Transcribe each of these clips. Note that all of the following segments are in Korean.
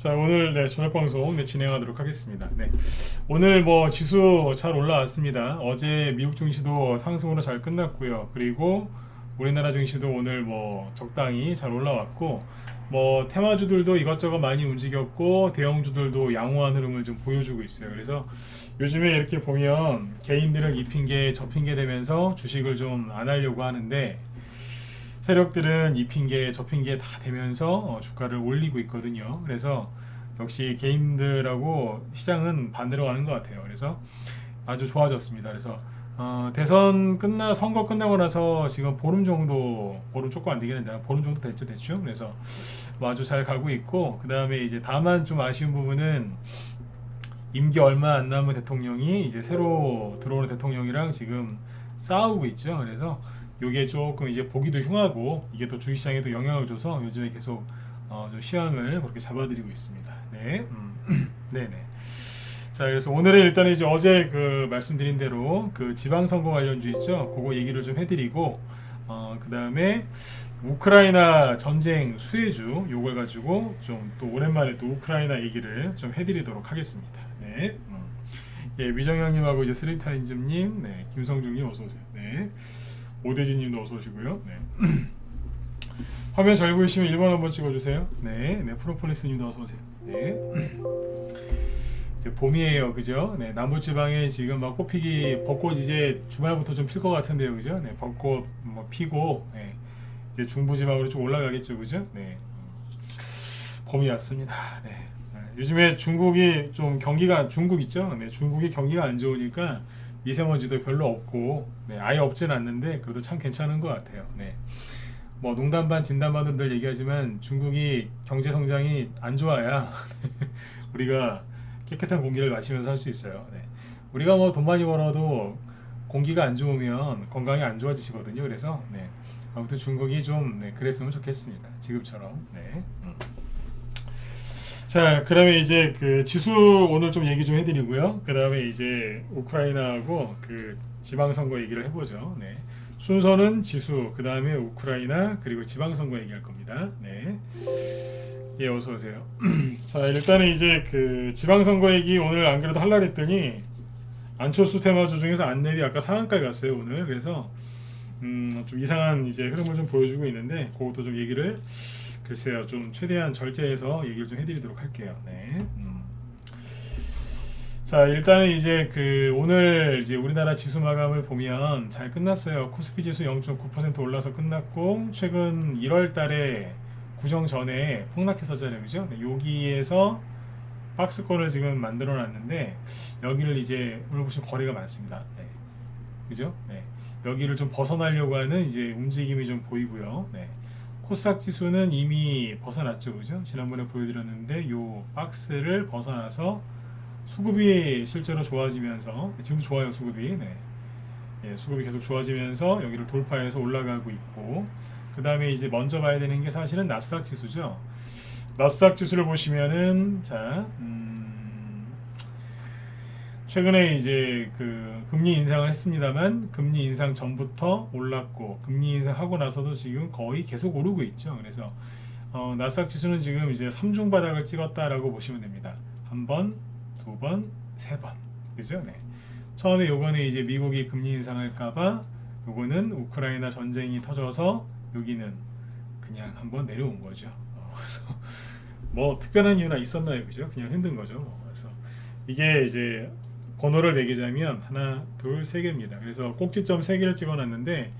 자, 오늘 저녁 방송 진행하도록 하겠습니다. 오늘 뭐 지수 잘 올라왔습니다. 어제 미국 증시도 상승으로 잘 끝났고요. 그리고 우리나라 증시도 오늘 뭐 적당히 잘 올라왔고, 뭐 테마주들도 이것저것 많이 움직였고 대형주들도 양호한 흐름을 좀 보여주고 있어요. 그래서 요즘에 이렇게 보면 개인들은 이 핑계 저 핑계 되면서 주식을 좀 안 하려고 하는데, 세력들은 이 핑계 저 핑계 다 대면서 주가를 올리고 있거든요. 그래서 역시 개인들하고 시장은 반대로 가는 것 같아요. 그래서 아주 좋아졌습니다. 그래서 대선 선거 끝나고 나서 지금 보름 조금 안 되긴 했는데 보름 정도 됐죠, 대충. 그래서 뭐 아주 잘 가고 있고, 그 다음에 이제 다만 좀 아쉬운 부분은 임기 얼마 안 남은 대통령이 이제 새로 들어오는 대통령이랑 지금 싸우고 있죠. 그래서 이게 조금 이제 보기도 흉하고, 이게 또 주식시장에도 영향을 줘서 요즘에 계속 좀 시황을 그렇게 잡아드리고 있습니다. 네, 네네. 자, 그래서 오늘은 일단 이제 어제 그 말씀드린 대로 그 지방선거 관련주 있죠. 그거 얘기를 좀 해드리고, 그 다음에 우크라이나 전쟁 수혜주 요걸 가지고 좀 또 오랜만에 또 우크라이나 얘기를 좀 해드리도록 하겠습니다. 네. 예, 위정형님하고 이제 스리타인즘님, 네, 김성중님 어서 오세요. 네, 오대진님도 어서 오시고요. 네. 화면 잘 보이시면 1번 한번 찍어주세요. 네, 네, 프로폴리스님도 어서 오세요. 네. 이제 봄이에요, 그죠? 네, 남부지방에 지금 막 꽃피기 벚꽃 이제 주말부터 좀 필 것 같은데요, 그죠? 네, 벚꽃 뭐 피고, 네, 이제 중부지방으로 쭉 올라가겠죠, 그죠? 네, 봄이 왔습니다. 네. 요즘에 중국이 좀 중국 있죠? 네, 중국이 경기가 안 좋으니까 미세먼지도 별로 없고, 네, 아예 없진 않는데 그래도 참 괜찮은 것 같아요. 네. 뭐 농담 반 진담 반으로 늘 얘기하지만 중국이 경제 성장이 안 좋아야 우리가 깨끗한 공기를 마시면서 살 수 있어요. 네. 우리가 뭐 돈 많이 벌어도 공기가 안 좋으면 건강이 안 좋아지시거든요. 그래서 네. 아무튼 중국이 좀 그랬으면 좋겠습니다. 지금처럼. 네. 자, 그다음에 이제 그 지수 오늘 좀 얘기 좀 해드리고요. 그다음에 이제 우크라이나하고 그 지방선거 얘기를 해보죠. 네. 순서는 지수, 그다음에 우크라이나, 그리고 지방선거 얘기할 겁니다. 네. 예, 어서 오세요. 자, 일단은 이제 그 지방선거 얘기 오늘 안 그래도 하려 했더니 안철수 테마주 중에서 안랩이 아까 상한가에 갔어요 오늘. 그래서 좀 이상한 이제 흐름을 좀 보여주고 있는데, 그것도 좀 얘기를 글쎄요 좀 최대한 절제해서 얘기를 좀 해드리도록 할게요. 네. 자, 일단은 이제 그 오늘 이제 우리나라 지수 마감을 보면 잘 끝났어요. 코스피 지수 0.9% 올라서 끝났고, 최근 1월 달에 구정 전에 폭락했었잖아요. 그죠? 네, 여기에서 박스권을 지금 만들어 놨는데, 여기를 이제 오늘 보시면 거래가 많습니다. 네. 그죠? 네. 여기를 좀 벗어나려고 하는 이제 움직임이 좀 보이고요. 네. 코스닥 지수는 이미 벗어났죠. 그죠? 지난번에 보여드렸는데 요 박스를 벗어나서 수급이 실제로 좋아지면서, 지금도 좋아요 수급이. 네. 예, 수급이 계속 좋아지면서 여기를 돌파해서 올라가고 있고, 그 다음에 이제 먼저 봐야 되는 게 사실은 나스닥 지수죠. 나스닥 지수를 보시면은 자, 최근에 이제 그 금리 인상을 했습니다만, 금리 인상 전부터 올랐고 금리 인상하고 나서도 지금 거의 계속 오르고 있죠. 그래서 나스닥 지수는 지금 이제 3중 바닥을 찍었다라고 보시면 됩니다. 한 번, 두 번, 세 번. 그죠? 네. 처음에 요거는 이제 미국이 금리 인상할까봐, 요거는 우크라이나 전쟁이 터져서 여기는 그냥 한번 내려온 거죠. 그래서 뭐 특별한 이유나 있었나요? 그죠? 그냥 흔든 거죠. 그래서 이게 이제 번호를 매기자면 하나, 둘, 세 개입니다. 그래서 꼭지점 세 개를 찍어놨는데,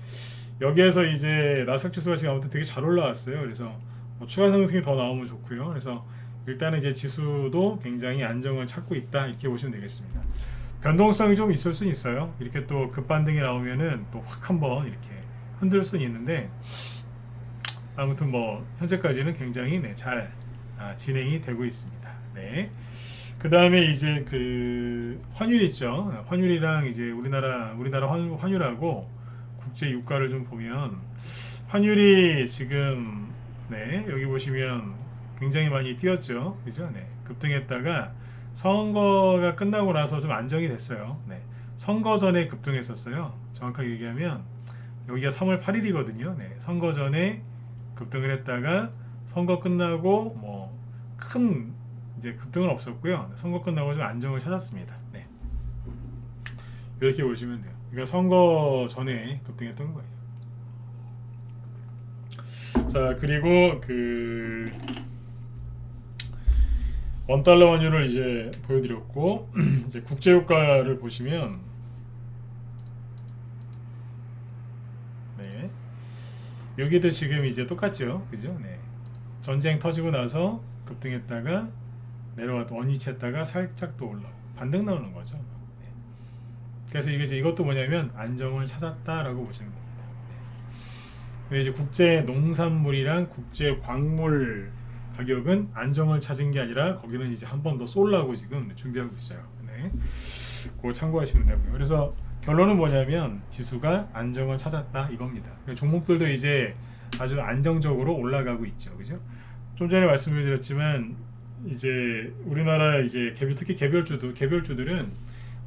여기에서 이제 나스닥 지수가 지금 아무튼 되게 잘 올라왔어요. 그래서 뭐 추가 상승이 더 나오면 좋고요. 그래서 일단은 이제 지수도 굉장히 안정을 찾고 있다, 이렇게 보시면 되겠습니다. 변동성이 좀 있을 수는 있어요. 이렇게 또 급반등이 나오면은 또 확 한번 이렇게 흔들 수는 있는데, 아무튼 뭐 현재까지는 굉장히 잘 진행이 되고 있습니다. 네. 그 다음에 이제 그 환율 있죠. 환율이랑 이제 우리나라 환율하고 국제 유가를 좀 보면, 환율이 지금 여기 보시면 굉장히 많이 뛰었죠. 그죠? 네. 급등했다가 선거가 끝나고 나서 좀 안정이 됐어요. 네. 선거 전에 급등했었어요. 정확하게 얘기하면 여기가 3월 8일이거든요. 네. 선거 전에 급등을 했다가 선거 끝나고 뭐 큰 이제 급등은 없었고요. 선거 끝나고 좀 안정을 찾았습니다. 네. 이렇게 보시면 돼요. 그러니까 선거 전에 급등했던 거예요. 자, 그리고 그 원달러 환율을 이제 보여드렸고 이제 국제유가를 보시면 네, 여기도 지금 이제 똑같죠, 그죠? 네, 전쟁 터지고 나서 급등했다가 내려왔다 원위치했다가 살짝 또 올라오고 반등 나오는 거죠. 네. 그래서 이것도 뭐냐면 안정을 찾았다라고 보시면 됩니다. 네. 이제 국제 농산물이랑 국제 광물 가격은 안정을 찾은 게 아니라 거기는 이제 한 번 더 쏠라고 지금 준비하고 있어요. 네. 그거 참고하시면 되고요. 그래서 결론은 뭐냐면 지수가 안정을 찾았다 이겁니다. 종목들도 이제 아주 안정적으로 올라가고 있죠. 그죠? 좀 전에 말씀을 드렸지만 이제 우리나라 이제 특히 개별주들은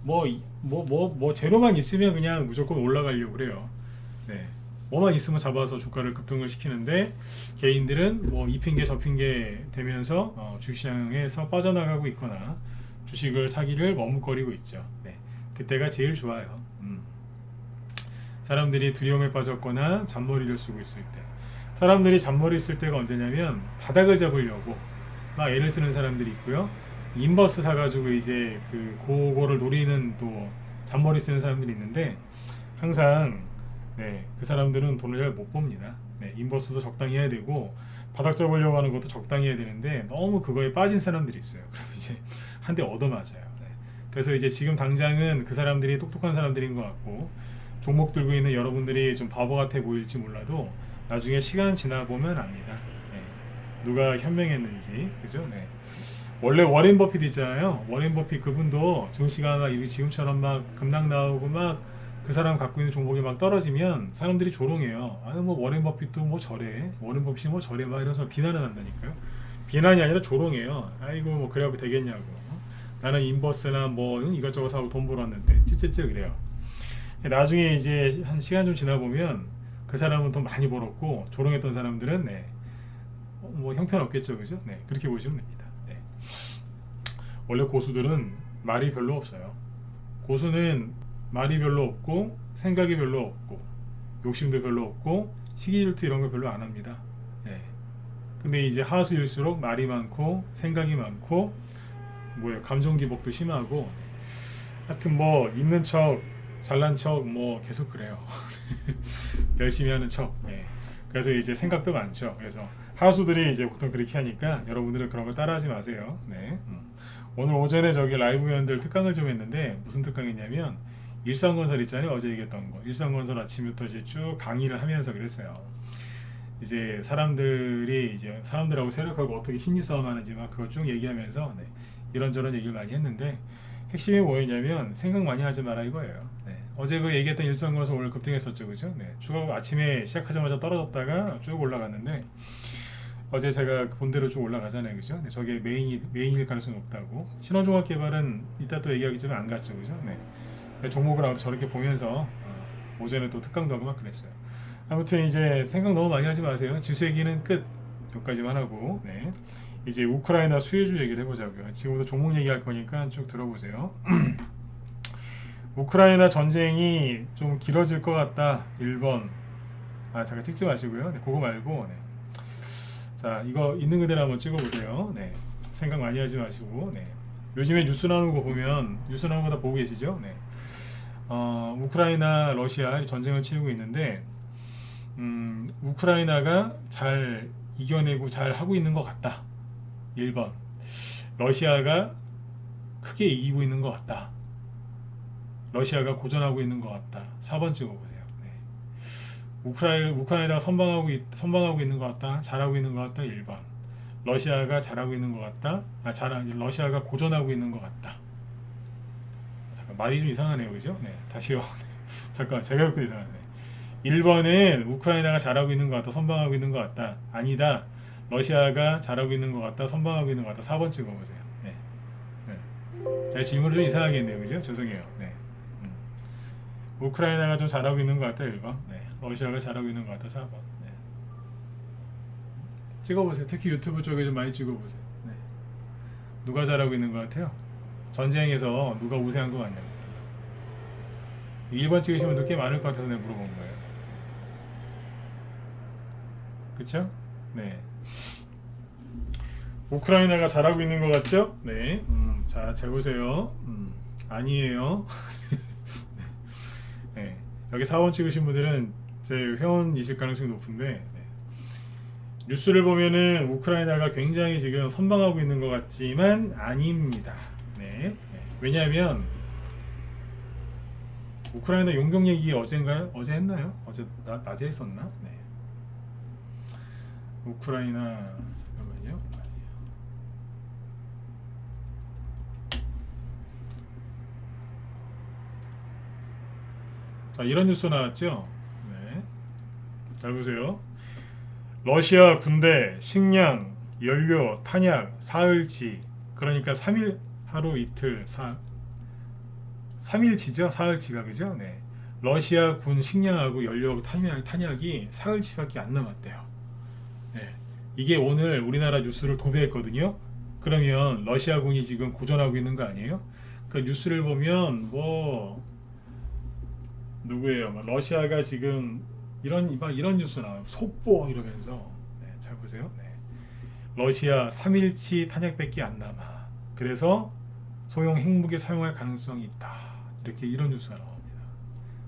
뭐 재료만 있으면 그냥 무조건 올라가려고 그래요. 네. 뭐만 있으면 잡아서 주가를 급등을 시키는데 개인들은 뭐 이 핑계 저 핑계 되면서 주시장에서 빠져나가고 있거나 주식을 사기를 머뭇거리고 있죠. 네. 그때가 제일 좋아요. 사람들이 두려움에 빠졌거나 잔머리를 쓰고 있을 때, 사람들이 잔머리 쓸 때가 언제냐면 바닥을 잡으려고 막 애를 쓰는 사람들이 있고요. 인버스 사가지고 이제 그거를 노리는 또 잔머리 쓰는 사람들이 있는데 항상 네, 그 사람들은 돈을 잘 못 봅니다. 네, 인버스도 적당히 해야 되고 바닥 잡으려고 하는 것도 적당히 해야 되는데 너무 그거에 빠진 사람들이 있어요. 그럼 이제 한 대 얻어맞아요. 네. 그래서 이제 지금 당장은 그 사람들이 똑똑한 사람들인 것 같고 종목 들고 있는 여러분들이 좀 바보 같아 보일지 몰라도 나중에 시간 지나 보면 압니다. 네. 누가 현명했는지, 그죠? 네. 원래 워렌 버핏 있잖아요. 워렌 버핏 그분도 증시가 막 지금처럼 막 급락 나오고 막 그 사람 갖고 있는 종목이 막 떨어지면 사람들이 조롱해요. 아, 뭐 워렌 버핏도 뭐 저래, 워렌 버핏이 뭐 저래 막 이러면서 비난을 한다니까요. 비난이 아니라 조롱해요. 아이고 뭐 그래갖고 되겠냐고. 나는 인버스나 뭐 이것저것 사고 돈 벌었는데 찌찌찌 그래요. 나중에 이제 한 시간 좀 지나 보면 그 사람은 돈 많이 벌었고 조롱했던 사람들은 네, 뭐 형편없겠죠, 그죠? 네, 그렇게 보시면 됩니다. 네. 원래 고수들은 말이 별로 없어요. 고수는 말이 별로 없고 생각이 별로 없고 욕심도 별로 없고 시기질투 이런 거 별로 안 합니다. 네. 근데 이제 하수일수록 말이 많고 생각이 많고 감정 기복도 심하고 하여튼 뭐 있는 척 잘난 척 뭐 계속 그래요. 열심히 하는 척. 네. 그래서 이제 생각도 많죠. 그래서 하수들이 이제 보통 그렇게 하니까 여러분들은 그런 거 따라하지 마세요. 네. 오늘 오전에 저기 라이브 회원들 특강을 좀 했는데 무슨 특강이냐면 일성건설 있잖아요. 어제 얘기했던 거. 일성건설 아침부터 이제 쭉 강의를 하면서 그랬어요. 이제 사람들이 이제 사람들하고 세력하고 어떻게 심리 싸움하는지 막 그거 쭉 얘기하면서 네. 이런저런 얘기를 많이 했는데 핵심이 뭐였냐면 생각 많이 하지 마라 이거예요. 네. 어제 그 얘기했던 일성건설 오늘 급등했었죠, 그죠? 네. 주가가 아침에 시작하자마자 떨어졌다가 쭉 올라갔는데 어제 제가 본대로 쭉 올라가잖아요, 그죠? 네. 저게 메인일 가능성이 없다고. 신원종합개발은 이따 또 얘기하겠지만 안 갔죠, 그죠? 네. 종목을 아무튼 저렇게 보면서 오전에 또 특강도 하고 막 그랬어요. 아무튼 이제 생각 너무 많이 하지 마세요. 지수 얘기는 끝. 여기까지만 하고 네. 이제 우크라이나 수혜주 얘기를 해보자고요. 지금부터 종목 얘기할 거니까 쭉 들어보세요. 우크라이나 전쟁이 좀 길어질 것 같다. 1번. 잠깐 찍지 마시고요. 네, 그거 말고 네. 자, 이거 있는 그대로 한번 찍어보세요. 네. 생각 많이 하지 마시고 네. 요즘에 뉴스 나오는 거 보면 뉴스 나오는 거 다 보고 계시죠? 네. 우크라이나 러시아 전쟁을 치르고 있는데 우크라이나가 잘 이겨내고 잘 하고 있는 것 같다. 1번. 러시아가 크게 이기고 있는 것 같다. 러시아가 고전하고 있는 것 같다. 4번 찍어보세요. 네. 우크라이나가 선방하고 있는 것 같다. 잘하고 있는 것 같다. 1번. 러시아가 잘하고 있는 것 같다. 러시아가 고전하고 있는 것 같다. 잠깐 말이 좀 이상하네요, 그죠? 네, 다시요. 잠깐 제가 이렇게 이상하네. 1번은 우크라이나가 잘하고 있는 것 같다. 선방하고 있는 것 같다. 아니다. 러시아가 잘하고 있는 것 같다. 선방하고 있는 것 같다. 4번 찍어보세요. 네. 네. 제가 질문을 좀 이상하게 했네요, 그죠? 죄송해요. 네. 우크라이나가 좀 잘하고 있는 것 같다. 1번. 네. 러시아가 잘하고 있는 것 같다. 4번. 네. 찍어보세요. 특히 유튜브 쪽에 좀 많이 찍어보세요. 네. 누가 잘하고 있는 것 같아요? 전쟁에서 누가 우세한 것 같냐고. 1번 찍으신 분들 꽤 많을 것 같아서 내가 물어본 거예요. 그쵸? 네. 우크라이나가 잘하고 있는 것 같죠? 네. 자, 잘 보세요. 아니에요. 네. 여기 4번 찍으신 분들은 제 회원이실 가능성이 높은데, 네. 뉴스를 보면은 우크라이나가 굉장히 지금 선방하고 있는 것 같지만 아닙니다. 네. 네. 왜냐하면 우크라이나 용병 얘기 어제인가요? 어제 했나요? 어제 낮에 했었나? 네. 우크라이나 잠깐만요. 자, 이런 뉴스 나왔죠? 네. 잘 보세요. 러시아 군대 식량, 연료, 탄약, 사흘치. 그러니까 3일 하루 이틀 3일치죠? 사흘치가 그죠? 네. 러시아 군 식량하고 연료하고 탄약이 사흘치밖에 안 남았대요. 네. 이게 오늘 우리나라 뉴스를 도배했거든요. 그러면 러시아군이 지금 고전하고 있는 거 아니에요? 그 뉴스를 보면 뭐 누구예요? 러시아가 지금 이런 뉴스 나와요. 속보 이러면서. 네, 잘 보세요. 네. 러시아 3일치 탄약밖에 안 남아. 그래서 소형 핵무기 사용할 가능성이 있다. 이렇게 이런 뉴스가 나옵니다.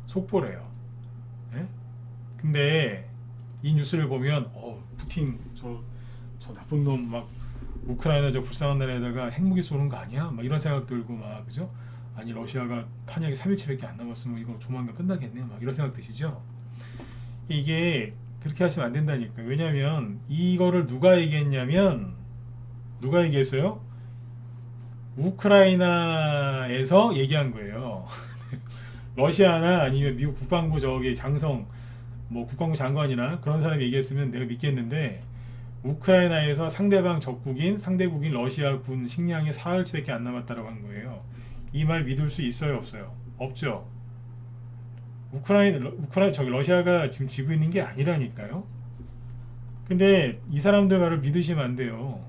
속보래요. 네? 근데 이 뉴스를 보면 푸틴 저 나쁜 놈 막 우크라이나 저 불쌍한 나라에다가 핵무기 쏘는 거 아니야? 막 이런 생각 들고 막 그죠? 아니 러시아가 탄약이 3일치밖에 안 남았으면 이거 조만간 끝나겠네. 막 이런 생각 드시죠? 이게 그렇게 하시면 안 된다니까. 왜냐면 이거를 누가 얘기했냐면 누가 얘기했어요? 우크라이나에서 얘기한 거예요. 러시아나 아니면 미국 국방부 저기 장성 뭐 국방부 장관이나 그런 사람이 얘기했으면 내가 믿겠는데 우크라이나에서 상대국인 러시아 군 식량이 사흘치밖에 안 남았다고 한 거예요. 이 말 믿을 수 있어요, 없어요? 없죠. 우크라이나 저기 러시아가 지금 지고 있는 게 아니라니까요. 근데 이 사람들 말을 믿으시면 안 돼요.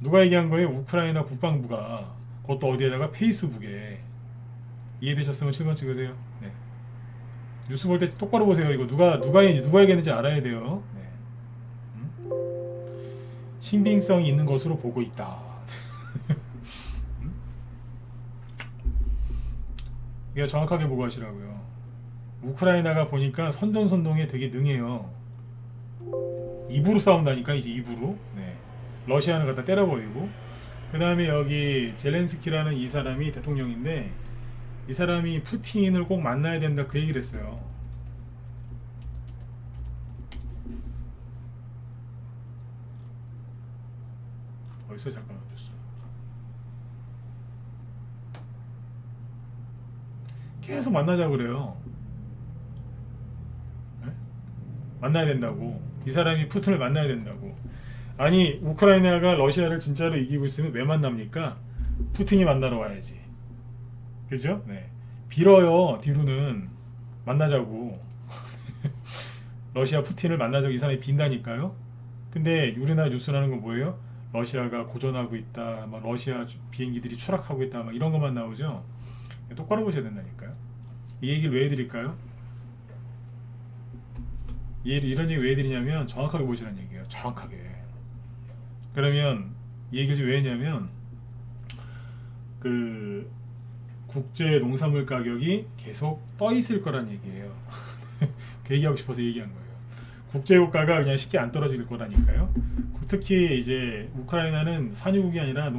누가 얘기한 거예요? 우크라이나 국방부가. 그것도 어디에다가 페이스북에. 이해되셨으면 7번 찍으세요. 네. 뉴스 볼 때 똑바로 보세요. 이거 누가 얘기했는지 알아야 돼요. 네. 신빙성이 있는 것으로 보고 있다. 이거 정확하게 보고 하시라고요. 우크라이나가 보니까 선전선동에 되게 능해요. 입으로 싸운다니까 이제 입으로. 네. 러시아는 갖다 때려버리고. 그 다음에 여기 젤렌스키라는 이 사람이 대통령인데 이 사람이 푸틴을 꼭 만나야 된다 그 얘기를 했어요. 어디서 잠깐 어딨어? 계속 만나자고 그래요. 네? 만나야 된다고. 이 사람이 푸틴을 만나야 된다고. 아니 우크라이나가 러시아를 진짜로 이기고 있으면 왜 만납니까? 푸틴이 만나러 와야지. 그죠? 네. 빌어요. 뒤로는 만나자고. 러시아 푸틴을 만나자고 이 사람이 빈다니까요. 근데 우리나라 뉴스라는 건 뭐예요? 러시아가 고전하고 있다. 막 러시아 비행기들이 추락하고 있다. 막 이런 것만 나오죠. 똑바로 보셔야 된다니까요. 이 얘기를 왜 해드릴까요? 이런 얘기 왜 해드리냐면 정확하게 보시라는 얘기예요. 정확하게. 그러면 이 얘기를 왜 했냐면 그 국제 농산물 가격이 계속 떠 있을 거란 얘기예요. 그 얘기하고 싶어서 얘기한 거예요. 국제유가가 그냥 쉽게 안 떨어질 거라니까요. 특히 이제 우크라이나는 산유국이 아니라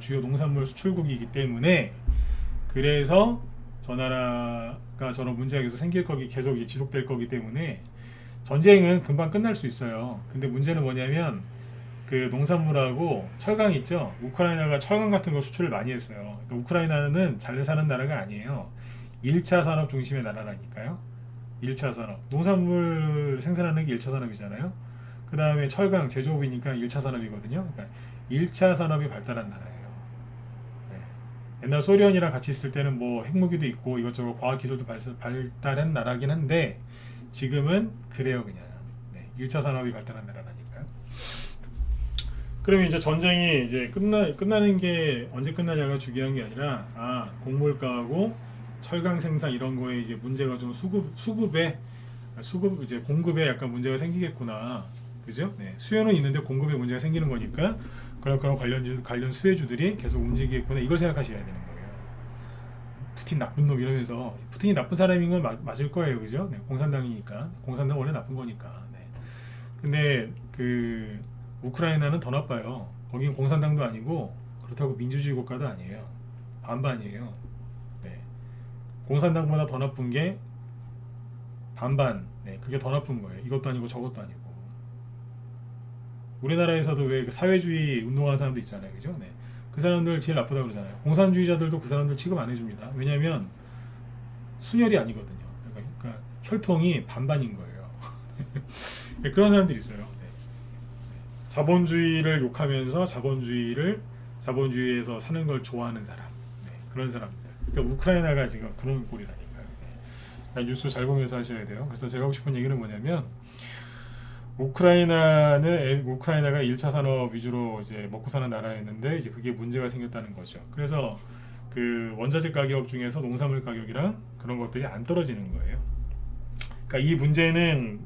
주요 농산물 수출국이기 때문에 그래서 저 나라가 저런 문제가 계속 생길 거기 계속 지속될 거기 때문에 전쟁은 금방 끝날 수 있어요. 근데 문제는 뭐냐면 그 농산물하고 철강 있죠. 우크라이나가 철강 같은 거 수출을 많이 했어요. 그러니까 우크라이나는 잘 사는 나라가 아니에요. 1차 산업 중심의 나라라니까요. 1차 산업. 농산물 생산하는 게 1차 산업이잖아요. 그 다음에 철강 제조업이니까 1차 산업이거든요. 그러니까 1차 산업이 발달한 나라예요. 네. 옛날 소련이랑 같이 있을 때는 뭐 핵무기도 있고 이것저것 과학기술도 발달한 나라긴 한데 지금은 그래요 그냥. 네. 1차 산업이 발달한 나라라니까요. 그러면 이제 전쟁이 이제 끝나는 게 언제 끝나냐가 중요한 게 아니라 곡물가하고 철강 생산 이런 거에 이제 문제가 좀 수급 이제 공급에 약간 문제가 생기겠구나. 그죠? 네. 수요는 있는데 공급에 문제가 생기는 거니까 그런 관련 수혜주들이 계속 움직이겠구나. 이걸 생각하셔야 되는 거예요. 푸틴 나쁜 놈 이러면서 푸틴이 나쁜 사람인 건 맞을 거예요. 그죠? 네. 공산당이니까. 공산당 원래 나쁜 거니까. 네. 근데 그 우크라이나는 더 나빠요. 거긴 공산당도 아니고 그렇다고 민주주의 국가도 아니에요. 반반이에요. 네. 공산당보다 더 나쁜 게 반반. 네, 그게 더 나쁜 거예요. 이것도 아니고 저것도 아니고. 우리나라에서도 왜그 사회주의 운동하는 사람도 있잖아요. 그죠? 네. 그 사람들 제일 나쁘다고 그러잖아요. 공산주의자들도 그 사람들 취급 안 해줍니다. 왜냐하면 순혈이 아니거든요. 그러니까 혈통이 반반인 거예요. 네, 그런 사람들이 있어요. 네. 자본주의를 욕하면서 자본주의에서 사는 걸 좋아하는 사람. 네, 그런 사람들. 그러니까 우크라이나가 지금 그런 꼴이라니까요. 네. 뉴스 잘 보면서 하셔야 돼요. 그래서 제가 하고 싶은 얘기는 뭐냐면 우크라이나가 1차 산업 위주로 이제 먹고 사는 나라였는데 이제 그게 문제가 생겼다는 거죠. 그래서 그 원자재 가격 중에서 농산물 가격이랑 그런 것들이 안 떨어지는 거예요. 그러니까 이 문제는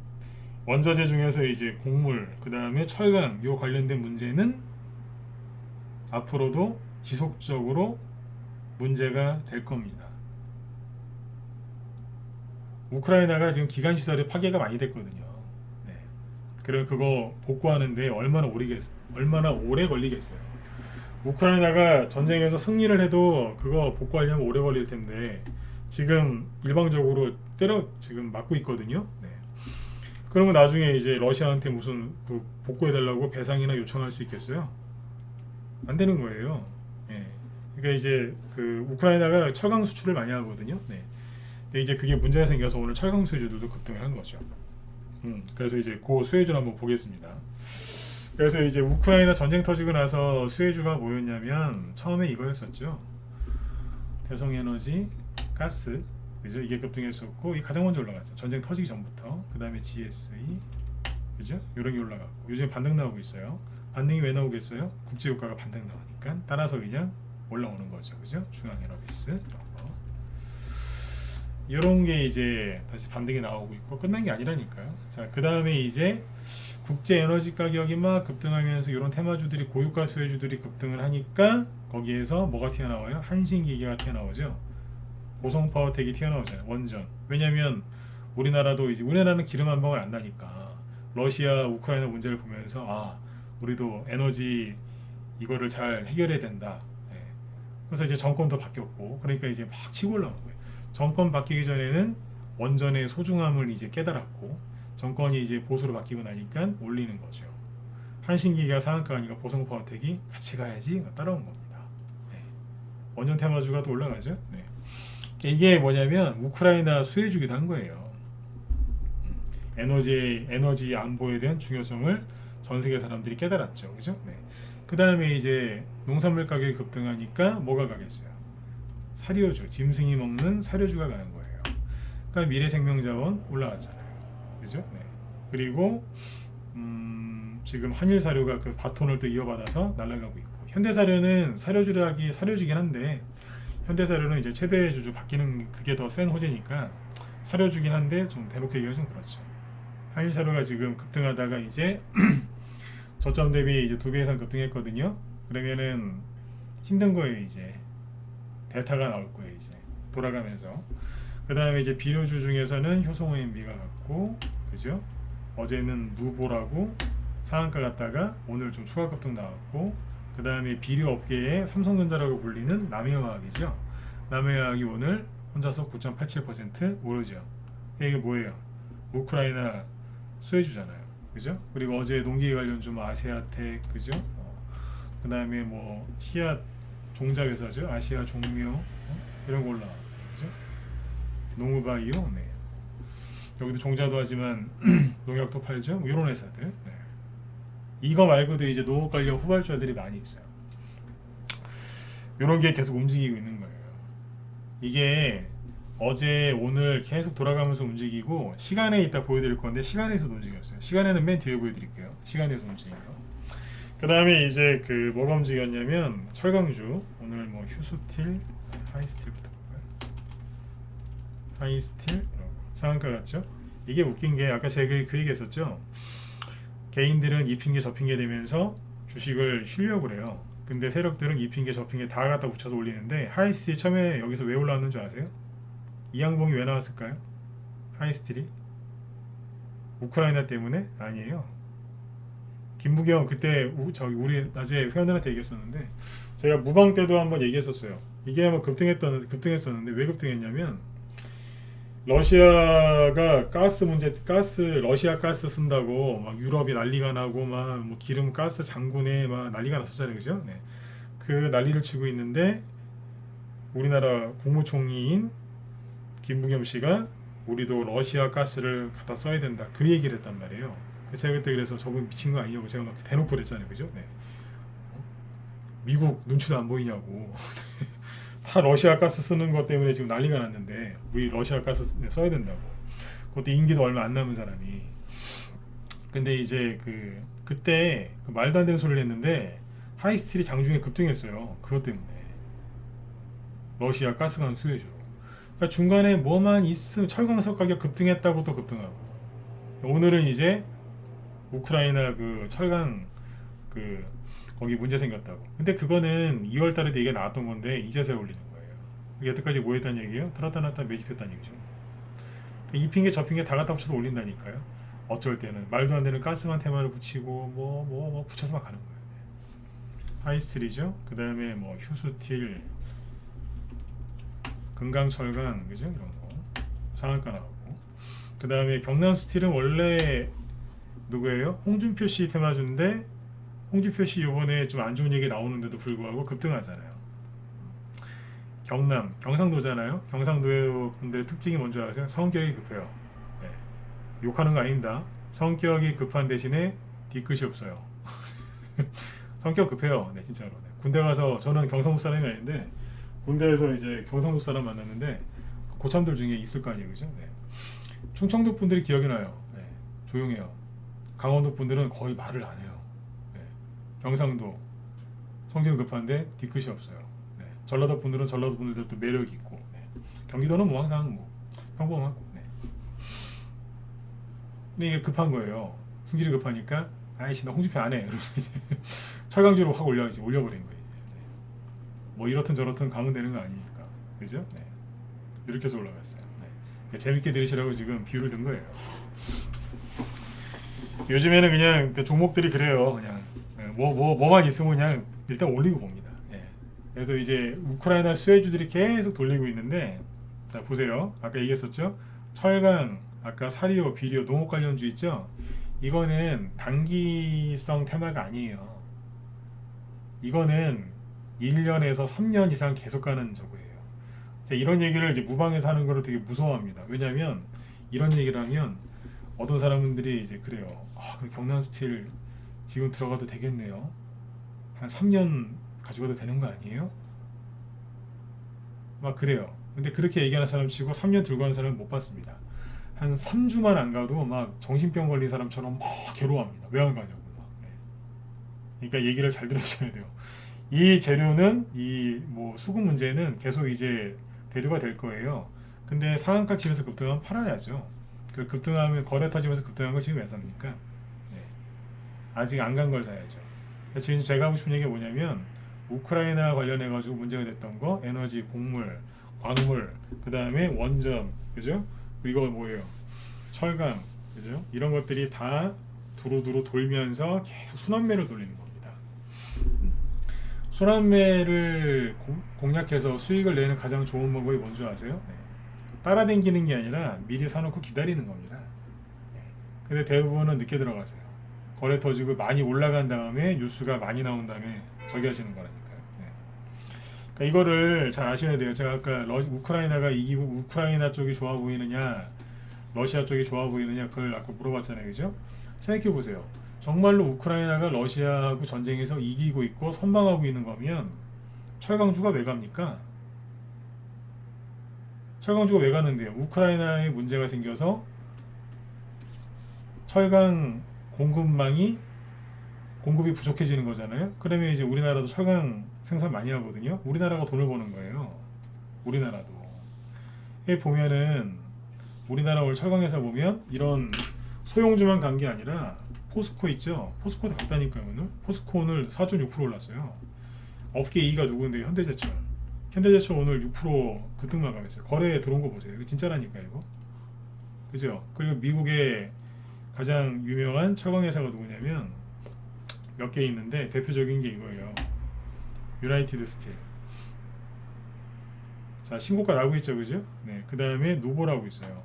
원자재 중에서 이제 곡물, 그 다음에 철강 요 관련된 문제는 앞으로도 지속적으로 문제가 될 겁니다. 우크라이나가 지금 기간 시설에 파괴가 많이 됐거든요. 네. 그리고 그거 복구하는데 얼마나 오래 걸리겠어요. 우크라이나가 전쟁에서 승리를 해도 그거 복구하려면 오래 걸릴 텐데 지금 일방적으로 지금 막고 있거든요. 네. 그러면 나중에 이제 러시아한테 무슨 그 복구해달라고 배상이나 요청할 수 있겠어요? 안 되는 거예요. 예. 그러니까 이제 그 우크라이나가 철강 수출을 많이 하거든요. 네. 근데 이제 그게 문제가 생겨서 오늘 철강 수혜주들도 급등을 한 거죠. 그래서 이제 그 수혜주를 한번 보겠습니다. 그래서 이제 우크라이나 전쟁 터지고 나서 수혜주가 뭐였냐면 처음에 이거였었죠. 대성에너지, 가스, 그죠? 이게 급등했었고 이게 가장 먼저 올라갔죠. 전쟁 터지기 전부터. 그 다음에 GSE, 그죠? 이런 게 올라갔고 요즘에 반등 나오고 있어요. 반등이 왜 나오겠어요? 국제유가가 반등 나오니까 따라서 그냥 올라오는 거죠, 그죠? 중앙에너비스 이런 게 이제 다시 반등이 나오고 있고 끝난 게 아니라니까요. 자, 그 다음에 이제 국제 에너지 가격이 막 급등하면서 이런 테마주들이 고유가 수혜주들이 급등을 하니까 거기에서 뭐가 튀어나와요? 한신기계가 튀어나오죠. 고성파워텍이 튀어나오잖아요. 원전. 왜냐면 우리나라는 기름 한 방울 안 나니까 러시아 우크라이나 문제를 보면서 우리도 에너지 이거를 잘 해결해야 된다. 네. 그래서 이제 정권도 바뀌었고 그러니까 이제 막 치고 올라온 거예요. 정권 바뀌기 전에는 원전의 소중함을 이제 깨달았고 정권이 이제 보수로 바뀌고 나니까 올리는 거죠. 한신기계가 상한가 가니까 보성파워텍이 같이 가야지 따라온 겁니다. 네. 원전 테마주가 또 올라가죠. 네. 이게 뭐냐면 우크라이나 수혜주기도 한 거예요. 에너지 안보에 대한 중요성을 전 세계 사람들이 깨달았죠. 그죠? 네. 그 다음에 이제 농산물 가격이 급등하니까 뭐가 가겠어요? 사료주, 짐승이 먹는 사료주가 가는 거예요. 그러니까 미래생명자원 올라왔잖아요. 그죠? 네. 그리고 지금 한일사료가 그 바톤을 또 이어받아서 날아가고 있고 현대사료는 사료주긴 한데 현대사료는 이제 최대 주주 바뀌는 그게 더 센 호재니까 사료주긴 한데 좀 대놓고 얘기가 좀 그렇죠. 한일사료가 지금 급등하다가 이제 저점 대비 이제 2배 이상 급등했거든요. 그러면은 힘든 거예요. 이제 대타가 나올 거예요. 이제 돌아가면서 그 다음에 이제 비료주 중에서는 효성OMB가 갔고 그죠? 어제는 누보라고 상한가 갔다가 오늘 좀 추가 급등 나왔고 그 다음에 비료 업계의 삼성전자라고 불리는 남해화학이죠. 남해화학이 오늘 혼자서 9.87% 오르죠. 이게 뭐예요? 우크라이나 수혜주잖아요. 그죠? 그리고 어제 농기계 관련주 아세아텍 그죠? 그 다음에 뭐 씨앗 종자 회사죠. 아시아 종묘 이런 거 올라왔고 그죠? 농우바이오 네. 여기도 종자도 하지만 농약도 팔죠. 뭐 이런 회사들. 네. 이거 말고도 이제 농업 관련 후발주들이 많이 있어요. 이런 게 계속 움직이고 있는 거예요. 이게 어제 오늘 계속 돌아가면서 움직이고 시간에 이따 보여드릴 건데 시간에서도 움직였어요. 시간에는 맨 뒤에 보여드릴게요. 시간에서 움직인 거. 그 다음에 이제 그 뭐가 움직였냐면 철강주 오늘 뭐 휴스틸 하이스틸부터 볼까요? 하이스틸 상한가 같죠? 이게 웃긴 게 아까 제가 그 얘기 했었죠. 개인들은 이 핑계 저 핑계 되면서 주식을 쉬려고 그래요. 근데 세력들은 이 핑계 저 핑계 다 갖다 붙여서 올리는데 하이스틸 처음에 여기서 왜 올라왔는 줄 아세요? 이 양봉이 왜 나왔을까요? 하이스틸이 우크라이나 때문에? 아니에요. 김부겸 그때 저기 우리 낮에 회원들한테 얘기했었는데 제가 무방 때도 한번 얘기했었어요. 이게 한번 급등했었는데 왜 급등했냐면 러시아가 가스 문제, 러시아 가스 쓴다고 막 유럽이 난리가 나고 막 뭐 기름 가스 장군에 막 난리가 났었잖아요, 그죠? 네. 그 난리를 치고 있는데 우리나라 국무총리인 김부겸 씨가 우리도 러시아 가스를 갖다 써야 된다 그 얘기를 했단 말이에요. 제가 그때 그래서 저분 미친 거 아니냐고 제가 막 대놓고 그랬잖아요, 그죠? 네. 미국 눈치도 안 보이냐고. 다 러시아 가스 쓰는 것 때문에 지금 난리가 났는데 우리 러시아 가스 써야 된다고. 그것도 임기도 얼마 안 남은 사람이. 근데 이제 그때 그 말도 안 되는 소리를 했는데 하이스틸이 장중에 급등했어요. 그것 때문에 러시아 가스관 수혜주로. 그러니까 중간에 뭐만 있으면 철강석 가격 급등했다고 또 급등하고. 오늘은 이제 우크라이나 그 철강 그 거기 문제 생겼다고. 근데 그거는 2월 달에도 얘기가 나왔던 건데 이제서야 올리는 거예요. 여태까지 뭐 했다는 얘기예요? 들었다 놨다 매집했다는 얘기죠. 이 핑계 저 핑계 다 갖다 붙여서 올린다니까요. 어쩔 때는 말도 안 되는 가스만 테마를 붙이고 뭐 붙여서 막 가는 거예요. 하이스틸이죠. 그 다음에 뭐 휴스틸, 금강철강, 그죠? 이런 거 상한가 나오고. 그 다음에 경남스틸은 원래 누구예요? 홍준표 씨 테마주인데 홍준표 씨 이번에 좀 안 좋은 얘기 나오는데도 불구하고 급등하잖아요. 경상도잖아요. 경상도 분들의 특징이 뭔지 아세요? 성격이 급해요. 네. 욕하는 거 아닙니다. 성격이 급한 대신에 뒤끝이 없어요. 성격 급해요. 네, 진짜로. 네. 군대 가서 저는 경상도 사람이 아닌데 군대에서 이제 경상도 사람 만났는데 고참들 중에 있을 거 아니에요, 그죠? 네. 충청도 분들이 기억이 나요. 네. 조용해요. 강원도 분들은 거의 말을 안 해요. 네. 경상도 성질 급한데 뒤끝이 없어요. 네. 전라도 분들은 전라도 분들도 매력이 있고, 네. 경기도는 뭐 항상 뭐 평범하고. 네. 근데 이게 급한 거예요. 승질이 급하니까 아이씨 나 홍준표 안 해. 그러면서 이제 철강주로 확 올려버린 거예요. 이제. 네. 뭐 이렇든 저렇든 가면 되는 거 아니니까, 그죠? 네. 이렇게 해서 올라갔어요. 네. 재밌게 들으시라고 지금 비유를 든 거예요. 요즘에는 그냥 그 종목들이 그래요. 그냥 뭐만 있으면 그냥 일단 올리고 봅니다. 예. 그래서 이제 우크라이나 수혜주들이 계속 돌리고 있는데 자 보세요. 아까 얘기했었죠. 철강, 아까 사리오, 비료, 농업 관련주 있죠. 이거는 단기성 테마가 아니에요. 이거는 1년에서 3년 이상 계속 가는 저거예요. 이런 얘기를 이제 무방에서 하는 거를 되게 무서워합니다. 왜냐하면 이런 얘기를 하면 어떤 사람들이 이제 그래요. 아, 그럼 경남스틸 지금 들어가도 되겠네요. 한 3년 가지고 가도 되는 거 아니에요? 막 그래요. 근데 그렇게 얘기하는 사람 치고 3년 들고 가는 사람은 못 봤습니다. 한 3주만 안 가도 막 정신병 걸린 사람처럼 막 괴로워합니다. 왜 안 가냐고. 막. 네. 그러니까 얘기를 잘 들으셔야 돼요. 이 재료는 이 뭐 수급 문제는 계속 이제 대두가 될 거예요. 근데 상한가 치면서 급등하면 팔아야죠. 그 급등하면 거래 터지면서 급등한 걸 지금 왜 삽니까? 네. 아직 안 간 걸 사야죠. 지금 제가 하고 싶은 얘기가 뭐냐면 우크라이나 관련해 가지고 문제가 됐던 거 에너지, 곡물, 광물, 그 다음에 원전, 그죠? 이거 뭐예요? 철강, 그죠? 이런 것들이 다 두루두루 돌면서 계속 순환매를 돌리는 겁니다. 순환매를 공략해서 수익을 내는 가장 좋은 방법이 뭔지 아세요? 네. 따라다니는 게 아니라 미리 사놓고 기다리는 겁니다. 근데 대부분은 늦게 들어가세요. 거래 터지고 많이 올라간 다음에 뉴스가 많이 나온 다음에 저기 하시는 거라니까요. 네. 그러니까 이거를 잘 아셔야 돼요. 제가 아까 우크라이나가 이기고 우크라이나 쪽이 좋아 보이느냐 러시아 쪽이 좋아 보이느냐 그걸 아까 물어봤잖아요. 그죠? 생각해 보세요. 정말로 우크라이나가 러시아하고 전쟁에서 이기고 있고 선방하고 있는 거면 철강주가 왜 갑니까? 철강주가 왜 가는데요? 우크라이나에 문제가 생겨서 철강 공급망이 공급이 부족해지는 거잖아요. 그러면 이제 우리나라도 철강 생산 많이 하거든요. 우리나라가 돈을 버는 거예요. 우리나라도. 에 보면은 우리나라 오늘 철강 회사 보면 이런 소형주만 간 게 아니라 포스코 있죠. 포스코도 갔다니까요. 오늘 포스코 오늘 4.6% 올랐어요. 업계 2위가 누구인데 현대제철. 현대제철 오늘 6% 급등 마감했어요. 거래에 들어온 거 보세요. 이거 진짜라니까 이거. 그죠? 그리고 미국의 가장 유명한 철강 회사가 누구냐면 몇 개 있는데 대표적인 게 이거예요. 유나이티드 스틸. 자, 신고가 나오고 있죠, 그죠? 네, 그 다음에 누보라고 있어요.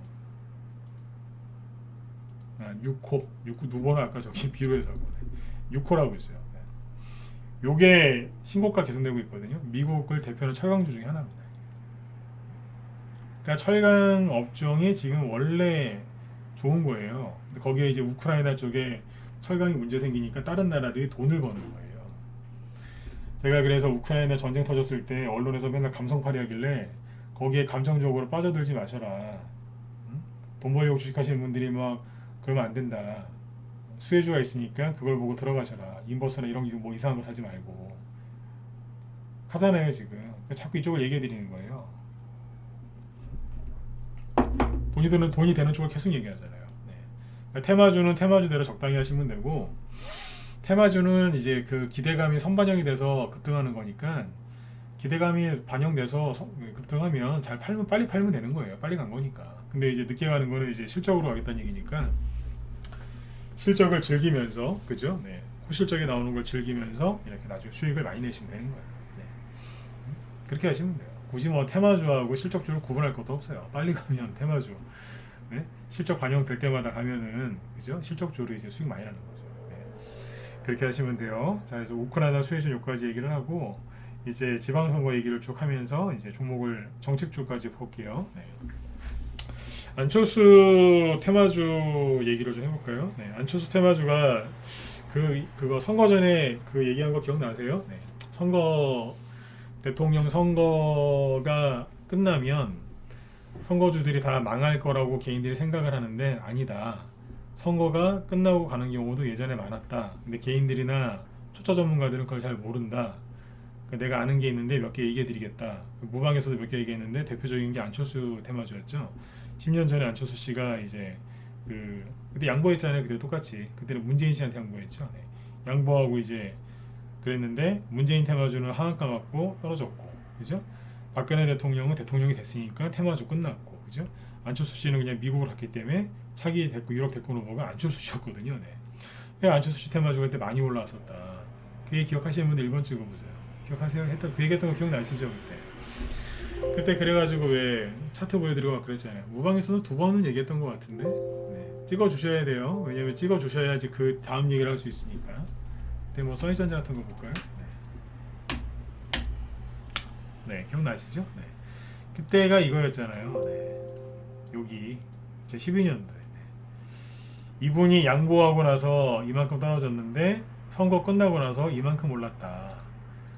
아, 누보는 아까 저기 비료회사고, 네. 6호라고 있어요. 네. 요게 신고가 개선되고 있거든요. 미국을 대표하는 철강주 중에 하나입니다. 그러니까 철강 업종이 지금 원래 좋은 거예요. 근데 거기에 이제 우크라이나 쪽에 철강이 문제 생기니까 다른 나라들이 돈을 버는 거예요. 제가 그래서 우크라이나 전쟁 터졌을 때 언론에서 맨날 감성팔이 하길래 거기에 감정적으로 빠져들지 마셔라. 응? 돈 벌려고 주식하시는 분들이 막 그러면 안 된다. 수혜주가 있으니까 그걸 보고 들어가셔라. 인버스나 이런 뭐 이상한 거 사지 말고. 하잖아요 지금. 자꾸 이쪽을 얘기해 드리는 거예요. 돈이 되는 쪽을 계속 얘기하잖아요. 네. 그러니까 테마주는 테마주대로 적당히 하시면 되고, 테마주는 이제 그 기대감이 선반영이 돼서 급등하는 거니까 기대감이 반영돼서 급등하면 잘 팔면 빨리 팔면 되는 거예요. 빨리 간 거니까. 근데 이제 늦게 가는 거는 이제 실적으로 가겠다는 얘기니까 실적을 즐기면서, 그죠? 네. 후실적이 나오는 걸 즐기면서 이렇게 나중에 수익을 많이 내시면 되는 거예요. 네. 그렇게 하시면 돼요. 굳이 뭐 테마주하고 실적주를 구분할 것도 없어요. 빨리 가면 테마주, 네? 실적 반영될 때마다 가면은, 그죠? 실적주로 이제 수익 많이 나는 거죠. 네. 그렇게 하시면 돼요. 자, 그래서 우크라이나 수혜주 여기까지 얘기를 하고 이제 지방선거 얘기를 쭉 하면서 이제 종목을 정책주까지 볼게요. 네. 안철수 테마주 얘기를 좀 해볼까요? 네, 안철수 테마주가 그거 선거 전에 그 얘기한 거 기억나세요? 네. 대통령 선거가 끝나면 선거주들이 다 망할 거라고 개인들이 생각을 하는데 아니다. 선거가 끝나고 가는 경우도 예전에 많았다. 근데 개인들이나 초짜 전문가들은 그걸 잘 모른다. 내가 아는 게 있는데 몇 개 얘기해 드리겠다. 무방에서도 몇 개 얘기했는데 대표적인 게 안철수 테마주였죠. 10년 전에 안철수 씨가 이제 그때 양보했잖아요. 그때 똑같이. 그때는 문재인 씨한테 양보했죠. 네. 양보하고 이제 그랬는데 문재인 테마주는 하한가 맞고 떨어졌고, 그죠? 박근혜 대통령은 대통령이 됐으니까 테마주 끝났고, 그죠? 안철수 씨는 그냥 미국을 갔기 때문에 차기 대권 유럽 대권 후보가 안철수 씨였거든요. 네. 안철수 씨 테마주가 그때 많이 올라왔었다. 그게 기억하시는 분들 1번 찍어보세요. 기억하세요? 그 얘기했던 거 기억나시죠 그때 그래가지고 왜 차트 보여드리고 막 그랬잖아요. 무방에서도 2번은 얘기했던 것 같은데, 네. 찍어주셔야 돼요. 왜냐면 찍어주셔야지 그 다음 얘기를 할 수 있으니까. 그때 뭐 써니전자 같은 거 볼까요? 네, 기억나시죠? 네. 그때가 이거였잖아요. 네. 여기 2012년도에 이분이 양보하고 나서 이만큼 떨어졌는데 선거 끝나고 나서 이만큼 올랐다.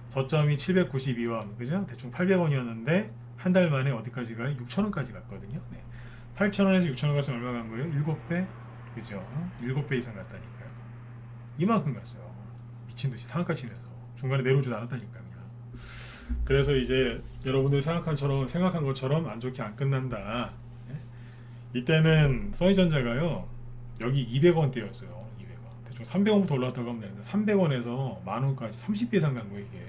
저점이 792원, 그죠? 대충 800원이었는데 한 달 만에 어디까지 가요? 6,000원까지 갔거든요. 네. 8,000원에서 6,000원 갔으면 얼마 간 거예요? 7배? 그죠? 7배 이상 갔다니까요. 이만큼 갔어요. 미친듯이 상한가 치면서 중간에 내려오지도 않았다니까요. 그래서 이제 여러분들 생각한 것처럼 안 좋게 안 끝난다. 네? 이때는 써니전자가요 여기 200원대였어요. 200원. 대충 300원부터 올라왔다고 하면 되는데 300원에서 만원까지 30배 이상 간 거예요. 이게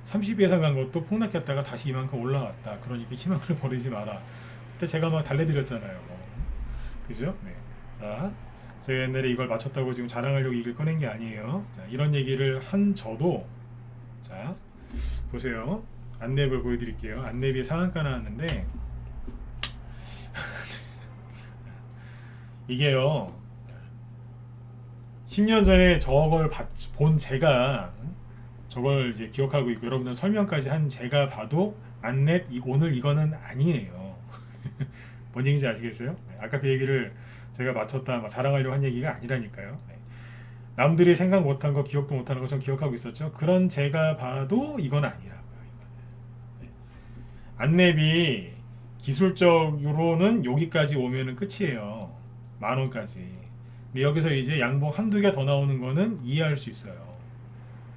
30배 이상 간 것도 폭락했다가 다시 이만큼 올라왔다. 그러니까 희망을 버리지 마라. 그때 제가 막 달래드렸잖아요. 그죠? 네. 자, 제가 옛날에 이걸 맞췄다고 지금 자랑하려고 이걸 꺼낸 게 아니에요. 자, 이런 얘기를 한 저도, 자 보세요. 안랩을 보여드릴게요. 안랩이 상한가 나왔는데 이게요 10년 전에 저걸 본 제가 저걸 이제 기억하고 있고 여러분들 설명까지 한 제가 봐도 안랩 오늘 이거는 아니에요. 뭔 얘기인지 아시겠어요? 아까 그 얘기를 제가 맞췄다 자랑하려고 한 얘기가 아니라니까요. 남들이 생각 못한 거 기억도 못하는 거 전 기억하고 있었죠. 그런 제가 봐도 이건 아니라고요. 안랩이 기술적으로는 여기까지 오면은 끝이에요. 만원까지. 근데 여기서 이제 양봉 한두 개 더 나오는 거는 이해할 수 있어요.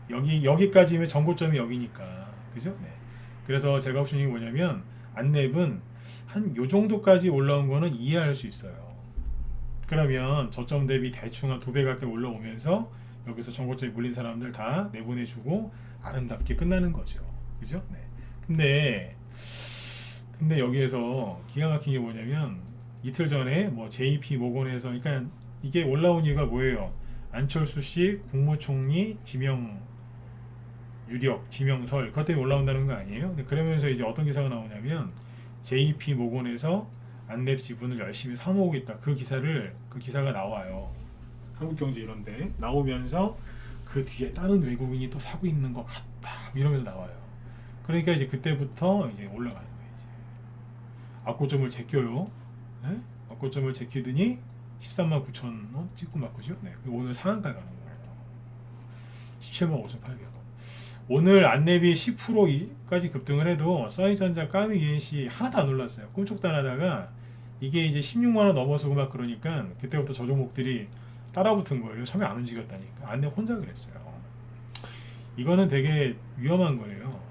여기까지면 전고점이 여기니까. 그죠? 네. 그래서 제가 하고 싶은 얘기 뭐냐면 안랩은 한 요 정도까지 올라온 거는 이해할 수 있어요. 그러면 저점 대비 대충 한 2배 가까이 올라오면서 여기서 전고점에 물린 사람들 다 내보내주고 아름답게 끝나는 거죠. 그죠? 네. 근데 여기에서 기가 막힌 게 뭐냐면 이틀 전에 뭐 JP 모건에서 그러니까 이게 올라온 이유가 뭐예요? 안철수 씨 국무총리 지명 유력 지명설 그것 때문에 올라온다는 거 아니에요? 근데 그러면서 이제 어떤 기사가 나오냐면 JP 모건에서 안랩 지분을 열심히 사모으겠다. 그 기사가 나와요. 한국경제 이런데 나오면서 그 뒤에 다른 외국인이 또 사고 있는 것 같다. 이러면서 나와요. 그러니까 이제 그때부터 이제 올라가는 거예요. 이제. 악고점을 제껴요. 네? 악고점을 제끼더니 13만 9천 원 찍고 막 그죠? 네. 오늘 상한가 가는 거예요. 17만 5,800원. 오늘 안랩이 10%까지 급등을 해도 써이전자, 까미 ENC 하나도 안 올랐어요. 꿈쩍도 안 하다가 이게 이제 16만 원 넘어서고 막 그러니까 그때부터 저 종목들이 따라붙은 거예요. 처음에 안 움직였다니까. 안랩 혼자 그랬어요. 이거는 되게 위험한 거예요.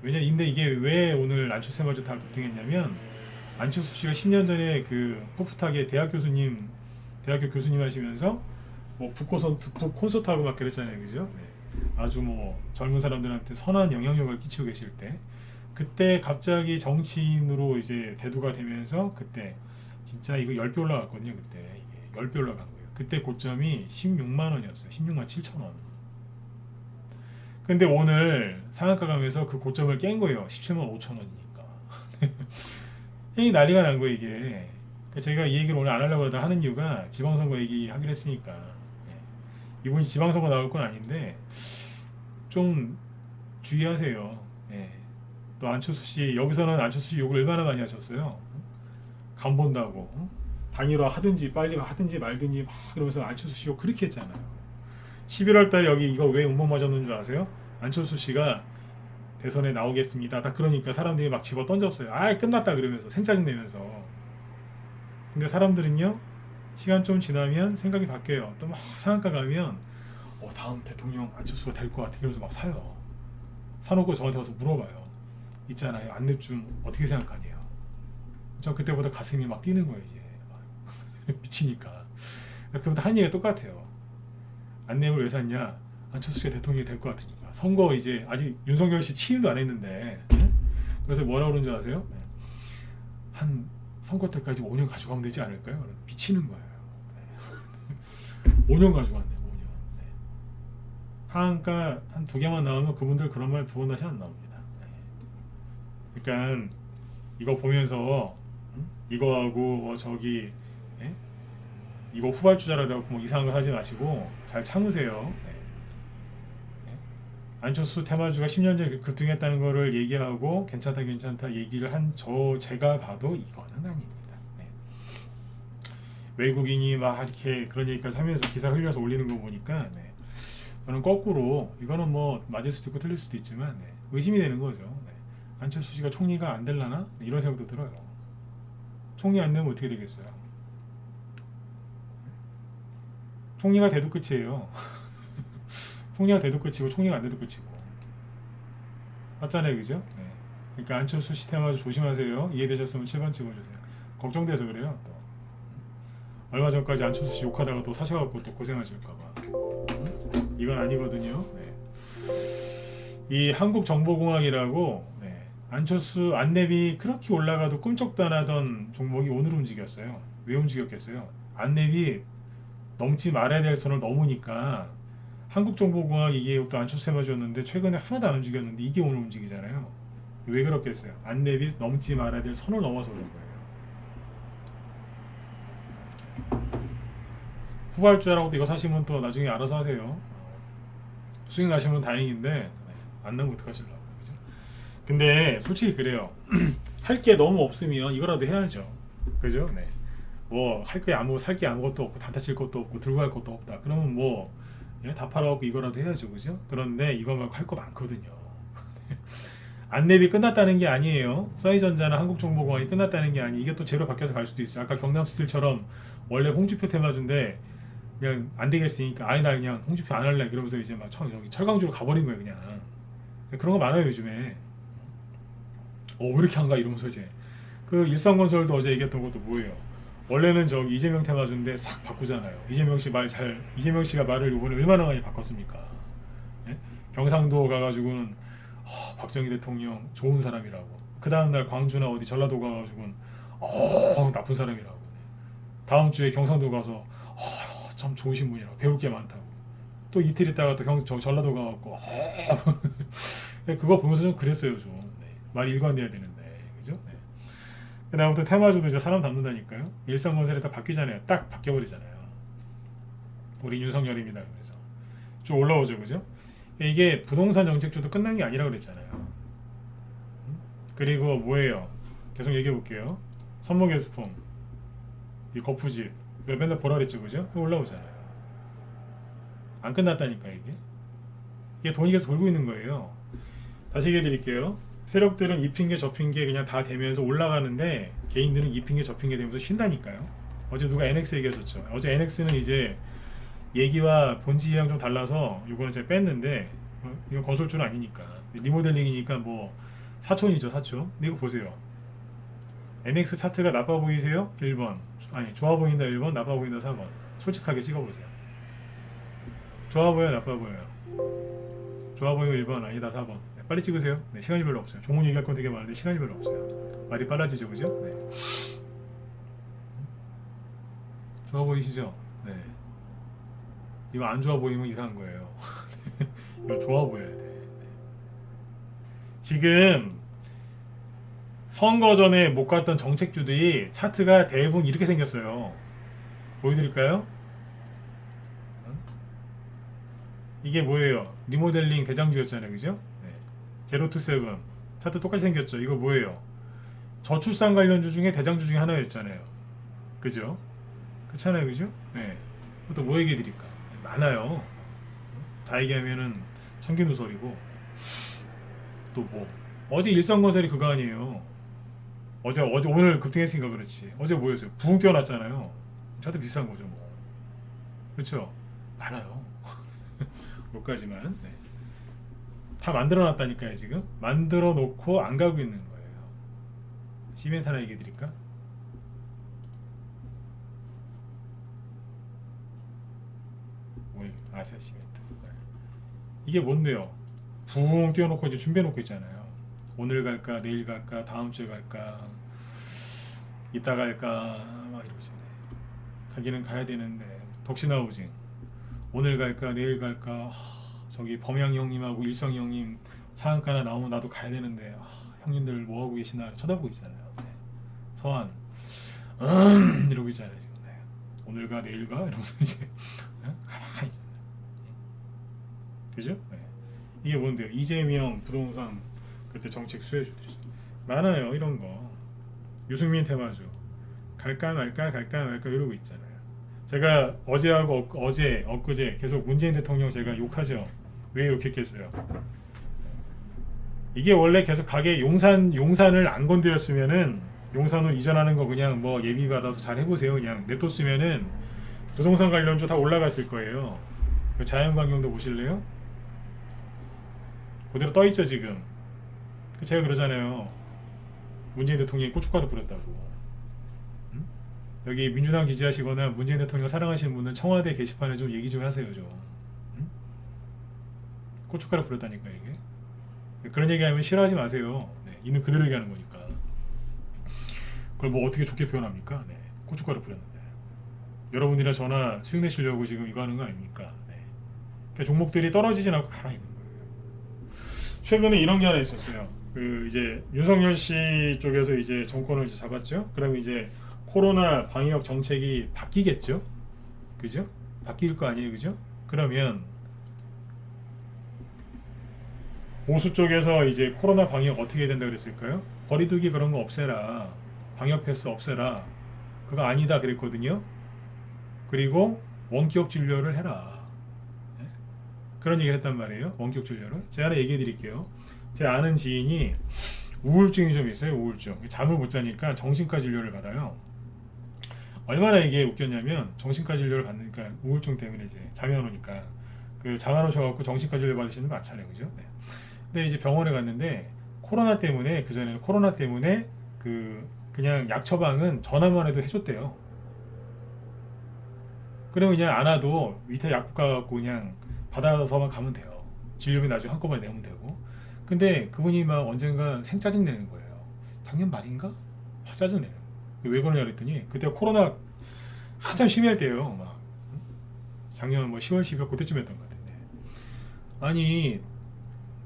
근데 이게 왜 오늘 안철수마저 다 급등했냐면 안철수 씨가 10년 전에 그 풋풋하게 대학교 교수님 하시면서 뭐 북 콘서트하고 막 그랬잖아요. 그죠? 네. 아주 뭐 젊은 사람들한테 선한 영향력을 끼치고 계실 때 그때 갑자기 정치인으로 이제 대두가 되면서 그때 진짜 이거 10배 올라갔거든요. 그때 이게 10배 올라간 거예요. 그때 고점이 16만 원이었어요. 16만 7천 원. 근데 오늘 상한가 가면서 그 고점을 깬 거예요. 17만 5천 원이니까. 이 난리가 난 거예요, 이게. 제가 이 얘기를 오늘 안 하려고 하다 하는 이유가 지방선거 얘기하기로 했으니까. 이분이 지방선거 나올 건 아닌데 좀 주의하세요. 또 안철수 씨 여기서는 안철수 씨 욕을 얼마나 많이 하셨어요. 간 본다고 단일화 하든지 빨리 하든지 말든지 막 그러면서 안철수 씨 욕 그렇게 했잖아요. 11월 달에 여기 이거 왜 운봉 맞았는 줄 아세요? 안철수 씨가 대선에 나오겠습니다. 딱 그러니까 사람들이 막 집어 던졌어요. 아 끝났다 그러면서 생짜증 내면서. 근데 사람들은요 시간 좀 지나면 생각이 바뀌어요. 또 막 상한가 가면 다음 대통령 안철수가 될 것 같아 이러면서 막 사요. 사놓고 저한테 와서 물어봐요. 있잖아요. 안랩 좀 어떻게 생각하냐요. 저 그때보다 가슴이 막 뛰는 거예요. 이제 미치니까. 그보다 한 얘기가 똑같아요. 안랩을 왜 샀냐? 안철수가 대통령이 될 것 같으니까. 선거 이제 아직 윤석열 씨 취임도 안 했는데 그래서 뭐라고 그러는 줄 아세요? 한 선거 때까지 5년 가져가면 되지 않을까요? 미치는 거예요. 5년 가져갔네. 5년. 하한가 한 2개만 나오면 그분들 그런 말 2번 다시 안 나옵니다. 그러니까 이거 보면서 이거하고 저기 이거 후발주자라고 뭐 이상한 거 하지 마시고 잘 참으세요. 안철수 테마주가 10년 전에 급등했다는 거를 얘기하고 괜찮다 얘기를 한 제가 봐도 이거는 아닙니다. 외국인이 막 이렇게 그런 얘기까지 하면서 기사 흘려서 올리는 거 보니까 저는 거꾸로 이거는 뭐 맞을 수도 있고 틀릴 수도 있지만 의심이 되는 거죠. 안철수 씨가 총리가 안 될라나? 이런 생각도 들어요. 총리 안 되면 어떻게 되겠어요? 총리가 돼도 끝이에요. 총리가 돼도 끝이고 총리가 안 돼도 끝이고 맞잖아요. 그죠? 그러니까 안철수 씨 테마주 조심하세요. 이해되셨으면 7번 찍어주세요. 걱정돼서 그래요. 또 얼마 전까지 안철수 씨 욕하다가 또 사셔갖고 또 고생하실까봐. 이건 아니거든요. 이 한국정보공학이라고 안철수 안랩이 그렇게 올라가도 꿈쩍도 안 하던 종목이 오늘 움직였어요. 왜 움직였겠어요? 안랩이 넘지 말아야 될 선을 넘으니까 한국정보공학 이게 또 안철수 테마주였는데 최근에 하나도 안 움직였는데 이게 오늘 움직이잖아요. 왜 그렇겠어요? 안랩이 넘지 말아야 될 선을 넘어서 그런 거예요. 후발주자라고도 이거 사시면 또 나중에 알아서 하세요. 수익 나시면 다행인데 안 나면 어떡하실라고. 그죠? 근데 솔직히 그래요. 할 게 너무 없으면 이거라도 해야죠. 그죠? 뭐 할 게 살 게 아무것도 없고 단타 칠 것도 없고 들고 갈 것도 없다. 그러면 뭐 다 팔아갖고 이거라도 해야죠. 그죠? 그런데 이거 말고 할 거 많거든요. 안랩이 끝났다는 게 아니에요. 써이전자나 한국정보공학이 끝났다는 게 아니. 이게 또 재료 바뀌어서 갈 수도 있어요. 아까 경남스틸처럼 원래 홍준표 테마주인데 그냥 안 되겠으니까 아예 나 그냥 홍준표 안 할래 그러면서 이제 막 여기 철강주로 가버린 거예요 그냥. 그런 거 많아요 요즘에. 왜 이렇게 한가 이러면서 이제 그 일성건설도 어제 얘기했던 것도 뭐예요? 원래는 저기 이재명 테마주인데 싹 바꾸잖아요. 이재명 씨가 말을 이번에 얼마나 많이 바꿨습니까? 예? 경상도 가가지고는 박정희 대통령 좋은 사람이라고. 그 다음날 광주나 어디 전라도 가가지고는 나쁜 사람이라고. 다음 주에 경상도 가서 참 좋으신 분이라고 배울 게 많다고. 또 이틀 있다가 또 전라도 가갖고 그거 보면서 좀 그랬어요 좀. 네. 말이 일관돼야 되는데 그죠? 네. 그다음부터 테마주도 이제 사람 담는다니까요. 일성건설이 다 바뀌잖아요. 딱 바뀌어버리잖아요. 우리 윤석열입니다. 그래서 좀 올라오죠, 그죠? 이게 부동산 정책주도 끝난 게 아니라 그랬잖아요. 그리고 뭐예요? 계속 얘기해 볼게요. 선목예술품, 이 거푸집, 이거 맨날 보라 그랬죠, 그죠? 올라오잖아요. 안 끝났다니까 이게 돈이 계속 돌고 있는 거예요. 다시 얘기해 드릴게요. 세력들은 이 핑계 저 핑계 그냥 다 되면서 올라가는데 개인들은 이 핑계 저 핑계 되면서 쉰다니까요. 어제 누가 NX 얘기해줬죠. 어제 NX는 이제 얘기와 본질이랑 좀 달라서 이거는 제가 뺐는데 이건 건설주는 아니니까 리모델링이니까 뭐 사촌이죠 사촌. 근데 이거 보세요. NX 차트가 나빠 보이세요? 1번 아니 좋아 보인다 1번 나빠 보인다 4번. 솔직하게 찍어보세요. 좋아 보여요 나빠 보여요? 좋아 보이면 1번 아니다 4번. 빨리 찍으세요. 네, 시간이 별로 없어요. 종훈 얘기할 건 되게 많은데 시간이 별로 없어요. 말이 빨라지죠, 그죠? 네. 좋아 보이시죠? 네. 이거 안 좋아 보이면 이상한 거예요. 이거 좋아 보여야 돼. 네. 지금 선거 전에 못 갔던 정책주들이 차트가 대부분 이렇게 생겼어요. 보여드릴까요? 이게 뭐예요? 리모델링 대장주였잖아요, 그죠? 제로투세븐 차트 똑같이 생겼죠. 이거 뭐예요? 저출산 관련주 중에 대장주 중에 하나였잖아요. 그죠? 그렇잖아요, 그죠? 네. 또 뭐 얘기해 드릴까? 많아요. 다 얘기하면은 청기누설이고. 또 뭐 어제 일성건설이 그거 아니에요. 어제 오늘 급등했으니까 그렇지. 어제 뭐였어요? 부흥 뛰어났잖아요. 차트 비슷한 거죠, 뭐. 그렇죠? 많아요. 몇 가지만. 네. 다 만들어 놨다니까요. 지금 만들어 놓고 안 가고 있는 거예요. 시멘트 하나 얘기해 드릴까? 아시아 시멘트. 이게 뭔데요? 붕 띄워놓고 이제 준비해 놓고 있잖아요. 오늘 갈까 내일 갈까 다음 주에 갈까 이따 갈까 막 이러시네. 가기는 가야 되는데 덕신하우징 오늘 갈까 내일 갈까 저기 범양 형님하고 일성 형님 상한가나 나오면 나도 가야 되는데 형님들 뭐 하고 계시나 쳐다보고 있잖아요. 네. 서한 이러고 있잖아요 지금. 네. 오늘 가 내일 가 이러면서 이제 가만히 있잖아요. 그죠? 네. 이게 뭔데요? 이재명 부동산 그때 정책 수혜주들이죠. 많아요 이런 거. 유승민 테마주 갈까 말까 갈까 말까 이러고 있잖아요. 제가 어제하고 엊그제 계속 문재인 대통령 제가 욕하죠. 왜 욕했겠어요? 이게 원래 계속 가게 용산을 안 건드렸으면은 용산으로 이전하는 거 그냥 뭐 예비 받아서 잘 해보세요. 그냥 냅뒀으면은 부동산 관련주 다 올라갔을 거예요. 자연광경도 보실래요? 그대로 떠 있죠 지금. 제가 그러잖아요. 문재인 대통령이 고춧가루 뿌렸다고. 여기 민주당 지지하시거나 문재인 대통령 사랑하시는 분은 청와대 게시판에 좀 얘기 좀 하세요 좀. 고춧가루 뿌렸다니까 이게. 그런 얘기하면 싫어하지 마세요. 네, 있는 그대로 얘기하는 거니까. 그걸 뭐 어떻게 좋게 표현합니까? 네, 고춧가루 뿌렸는데. 여러분이랑 저나 수익 내시려고 지금 이거 하는 거 아닙니까? 네. 그러니까 종목들이 떨어지진 않고 가만히 있는 거예요. 최근에 이런 게 하나 있었어요. 그 이제 윤석열 씨 쪽에서 이제 정권을 이제 잡았죠. 그러면 이제 코로나 방역 정책이 바뀌겠죠? 그죠? 바뀔 거 아니에요, 그죠? 그러면 보수 쪽에서 이제 코로나 방역 어떻게 해야 된다 그랬을까요? 거리두기 그런 거 없애라, 방역 패스 없애라, 그거 아니다 그랬거든요. 그리고 원격 진료를 해라. 네? 그런 얘기를 했단 말이에요. 원격 진료를. 제가 하나 얘기해 드릴게요. 제 아는 지인이 우울증이 좀 있어요. 우울증. 잠을 못 자니까 정신과 진료를 받아요. 얼마나 이게 웃겼냐면 정신과 진료를 받으니까 우울증 때문에 이제 잠이 안 오니까 그 잠 안 오셔갖고 정신과 진료 받으시는 분 많잖아요, 그죠? 네. 근데 이제 병원에 갔는데 코로나 때문에 그 전에는 코로나 때문에 그냥 약 처방은 전화만 해도 해줬대요. 그러면 그냥 안 와도 밑에 약국 가갖고 그냥 받아서만 가면 돼요. 진료비 나중에 한꺼번에 내면 되고. 근데 그분이 막 언젠가 생짜증 내는 거예요. 작년 말인가? 짜증 내요. 왜 그러냐 그랬더니 그때 코로나 한참 심할 때예요. 막 작년 뭐 10월 12월 그때쯤이었던 것 같은데. 아니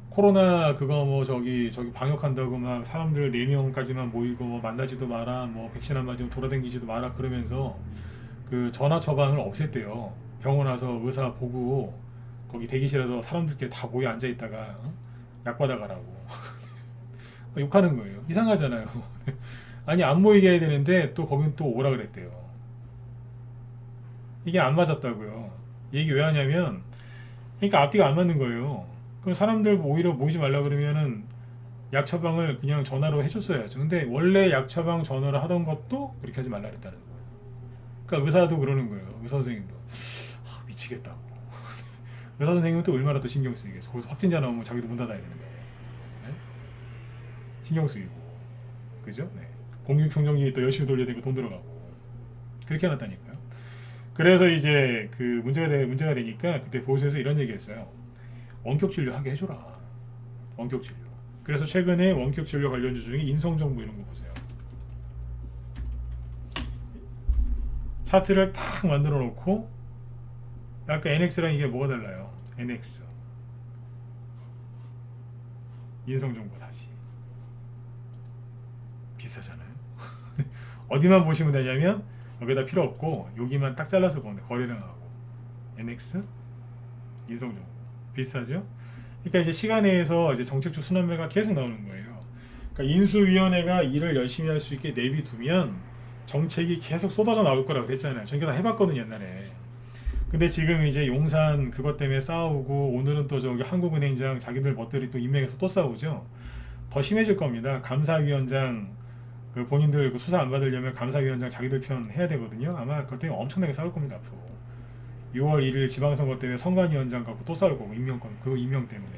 코로나 그거 뭐 저기 방역한다고 막 사람들 4명까지만 모이고 뭐 만나지도 마라 뭐 백신 안 맞으면 돌아다니지도 마라 그러면서 그 전화 처방을 없앴대요. 병원 와서 의사 보고 거기 대기실에서 사람들끼리 다 모여 앉아 있다가 약 받아가라고 욕하는 거예요. 이상하잖아요. 아니 안 모이게 해야 되는데 또 거긴 또 오라 그랬대요. 이게 안 맞았다고요. 얘기 왜 하냐면 그러니까 앞뒤가 안 맞는 거예요. 그럼 사람들 오히려 모이지 말라 그러면은 약 처방을 그냥 전화로 해줬어야죠. 근데 원래 약 처방 전화로 하던 것도 그렇게 하지 말라 그랬다는 거예요. 그러니까 의사도 그러는 거예요. 의사 선생님도 미치겠다고. 의사 선생님은 또 얼마나 또 신경 쓰이겠어. 거기서 확진자 나오면 자기도 문 닫아야 되는 거예요. 네? 신경 쓰이고, 그죠? 네. 공기청정기 또 열심히 돌려야 되고 돈 들어가고 그렇게 해놨다니까요. 그래서 이제 그 문제가 되니까 그때 보고서에서 이런 얘기했어요. 원격 진료 하게 해줘라. 원격 진료. 그래서 최근에 원격 진료 관련주 중에 인성정보 이런 거 보세요. 차트를 딱 만들어 놓고 아까 NX랑 이게 뭐가 달라요? NX 인성정보 다시 비싸잖아요. 어디만 보시면 되냐면 여기다 필요 없고 여기만 딱 잘라서 보면 돼. 거래량하고 NX 인성정보 비슷하죠? 그러니까 이제 시간에서 이제 정책주 순환매가 계속 나오는 거예요. 그러니까 인수위원회가 일을 열심히 할 수 있게 내비두면 정책이 계속 쏟아져 나올 거라고 그랬잖아요. 저희가 다 해봤거든요 옛날에. 근데 지금 이제 용산 그것 때문에 싸우고 오늘은 또 저기 한국은행장 자기들 멋들이 또 임명해서 또 싸우죠. 더 심해질 겁니다. 감사위원장 그 본인들 그 수사 안 받으려면 감사위원장 자기들 편 해야 되거든요. 아마 그것 때문에 엄청나게 싸울 겁니다 앞으로. 6월 1일 지방선거 때문에 선관위원장 갖고 또 싸울 거고 임명권 그 임명 때문에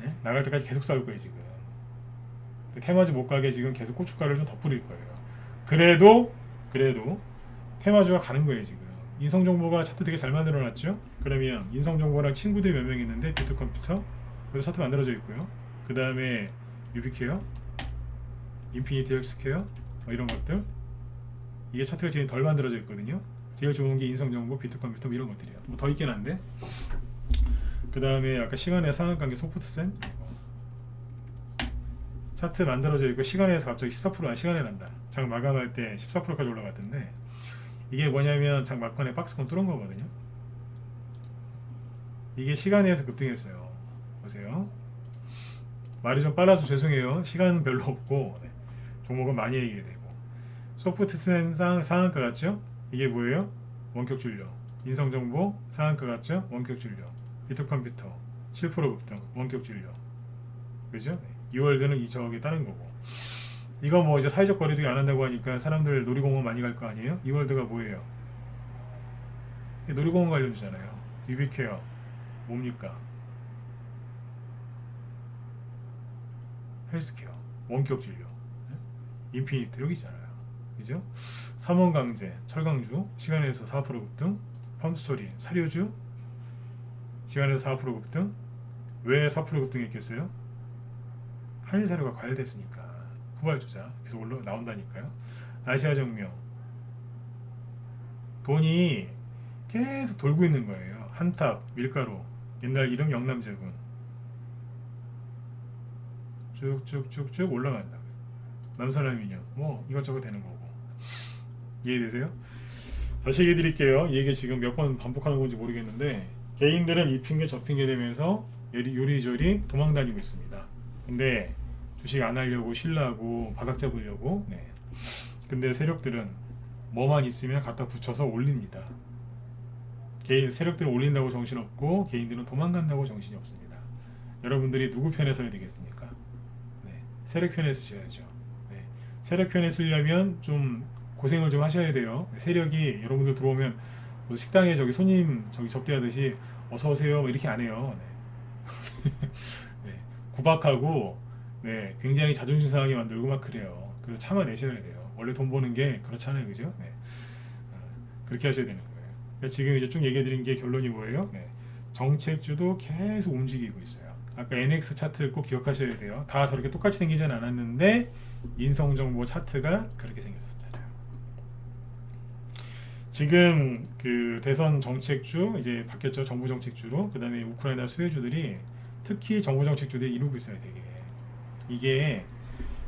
네? 나갈 때까지 계속 싸울 거예요 지금. 테마주 못 가게 지금 계속 고춧가루를 좀 덧뿌릴 거예요. 그래도 테마주가 가는 거예요 지금. 인성정보가 차트 되게 잘 만들어놨죠. 그러면 인성정보랑 친구들이 몇 명 있는데 비트컴퓨터 그래서 차트 만들어져 있고요. 그 다음에 유비케어, 인피니티 헬스케어 뭐 이런 것들 이게 차트가 제일 덜 만들어져 있거든요. 제일 좋은 게 인성정보, 비트컴퓨터 뭐 이런 것들이에요. 뭐 더 있긴 한데 그 다음에 아까 시간의 상한관계 소프트센 차트 만들어져 있고 시간에서 갑자기 14% 시간에 난다. 장 마감할 때 14%까지 올라갔던데 이게 뭐냐면 장 막판에 박스권 뚫은 거거든요. 이게 시간에서 급등했어요. 보세요. 말이 좀 빨라서 죄송해요. 시간은 별로 없고 네. 종목은 많이 얘기가 되고 소프트센 상한가 같죠? 이게 뭐예요? 원격 진료. 인성정보 상한가 같죠? 원격 진료. 비트컴퓨터 7% 급등 원격 진료. 그죠? 2월드는 이 저게 다른 거고. 이거 뭐 이제 사회적 거리두기 안 한다고 하니까 사람들 놀이공원 많이 갈 거 아니에요? 2월드가 뭐예요? 놀이공원 관련주잖아요. 유비케어 뭡니까? 헬스케어 원격 진료. 인피니트 여기 있잖아요. 그죠? 삼원강제 철강주 시간에서 4% 급등. 펌스토리 사료주 시간에서 4% 급등. 왜 4% 급등했겠어요? 한일사료가 과열됐으니까 후발주자 계속 나온다니까요. 아시아정명 돈이 계속 돌고 있는 거예요. 한탑 밀가루 옛날 이름 영남제군 쭉쭉쭉쭉 올라간다. 남선알미늄 뭐 이것저것 되는 거고. 이해되세요? 다시 얘기해 드릴게요. 이게 지금 몇 번 반복하는 건지 모르겠는데 개인들은 이 핑계 저 핑계 되면서 요리조리 도망 다니고 있습니다. 근데 주식 안 하려고 신라고 바닥 잡으려고 네. 근데 세력들은 뭐만 있으면 갖다 붙여서 올립니다. 세력들은 올린다고 정신없고 개인들은 도망간다고 정신이 없습니다. 여러분들이 누구 편에 서야 되겠습니까? 네. 세력 편에 서셔야죠. 네. 세력 편에 서려면 좀 고생을 좀 하셔야 돼요. 세력이 여러분들 들어오면 무슨 식당에 저기 손님 저기 접대하듯이 어서 오세요 이렇게 안 해요. 네. 네. 구박하고 네, 굉장히 자존심 상하게 만들고 막 그래요. 그래서 참아내셔야 돼요. 원래 돈 버는 게 그렇잖아요, 그죠? 네. 그렇게 하셔야 되는 거예요. 그러니까 지금 이제 쭉 얘기해드린 게 결론이 뭐예요? 네. 정책주도 계속 움직이고 있어요. 아까 NX 차트 꼭 기억하셔야 돼요. 다 저렇게 똑같이 생기진 않았는데 인성정보 차트가 그렇게 생겼었잖아요. 지금 그 대선 정책주 이제 바뀌었죠. 정부 정책주로. 그 다음에 우크라이나 수혜주들이 특히 정부 정책주들이 이루고 있어요. 되게 이게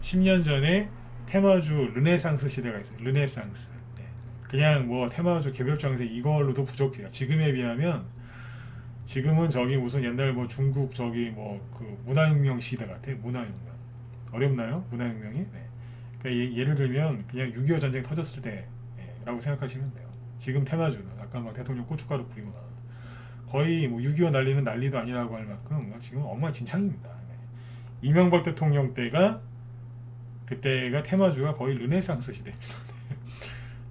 10년 전에 테마주 르네상스 시대가 있어요. 르네상스. 네. 그냥 뭐 테마주 개별 장세 이걸로도 부족해요. 지금에 비하면 지금은 저기 무슨 옛날 뭐 중국 저기 뭐 그 문화혁명 시대 같아. 문화혁명. 어렵나요? 문화혁명이? 네. 그러니까 예를 들면 그냥 6.25 전쟁 터졌을 때라고 생각하시면 돼요. 지금 테마주는 아까 막 대통령 고춧가루 뿌리고 거의 뭐 6.25 난리는 난리도 아니라고 할 만큼 지금 엉망진창입니다. 네. 이명박 대통령 때가 그때가 테마주가 거의 르네상스 시대입니다.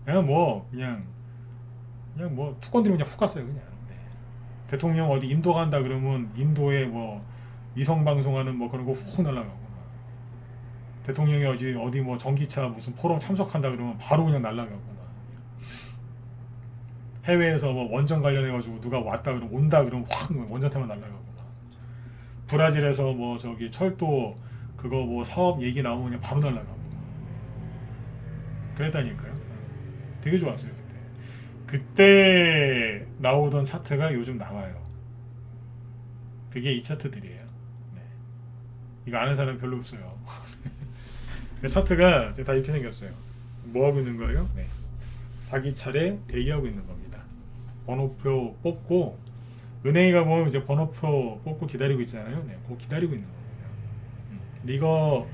그냥 뭐 투건들이 그냥 훅 갔어요 그냥. 네. 대통령 어디 인도 간다 그러면 인도에 뭐 위성 방송하는 뭐 그런 거 훅 날아가고 대통령이 어디 뭐 전기차 무슨 포럼 참석한다 그러면 바로 그냥 날아가고 해외에서 뭐 원전 관련해 가지고 누가 왔다 그러면 온다 그러면 확 원전태만 날아가고 브라질에서 뭐 저기 철도 그거 뭐 사업 얘기 나오면 그냥 바로 날아가고 그랬다니까요. 되게 좋았어요 그때 나오던 차트가 요즘 나와요. 그게 이 차트들이에요. 네. 이거 아는 사람 별로 없어요. 차트가 다 이렇게 생겼어요. 뭐 하고 있는 거예요? 네. 자기 차례 대기하고 있는 겁니다. 번호표 뽑고 은행에 가보면 이제 번호표 뽑고 기다리고 있잖아요. 네, 그거 기다리고 있는 겁니다. 근데 이거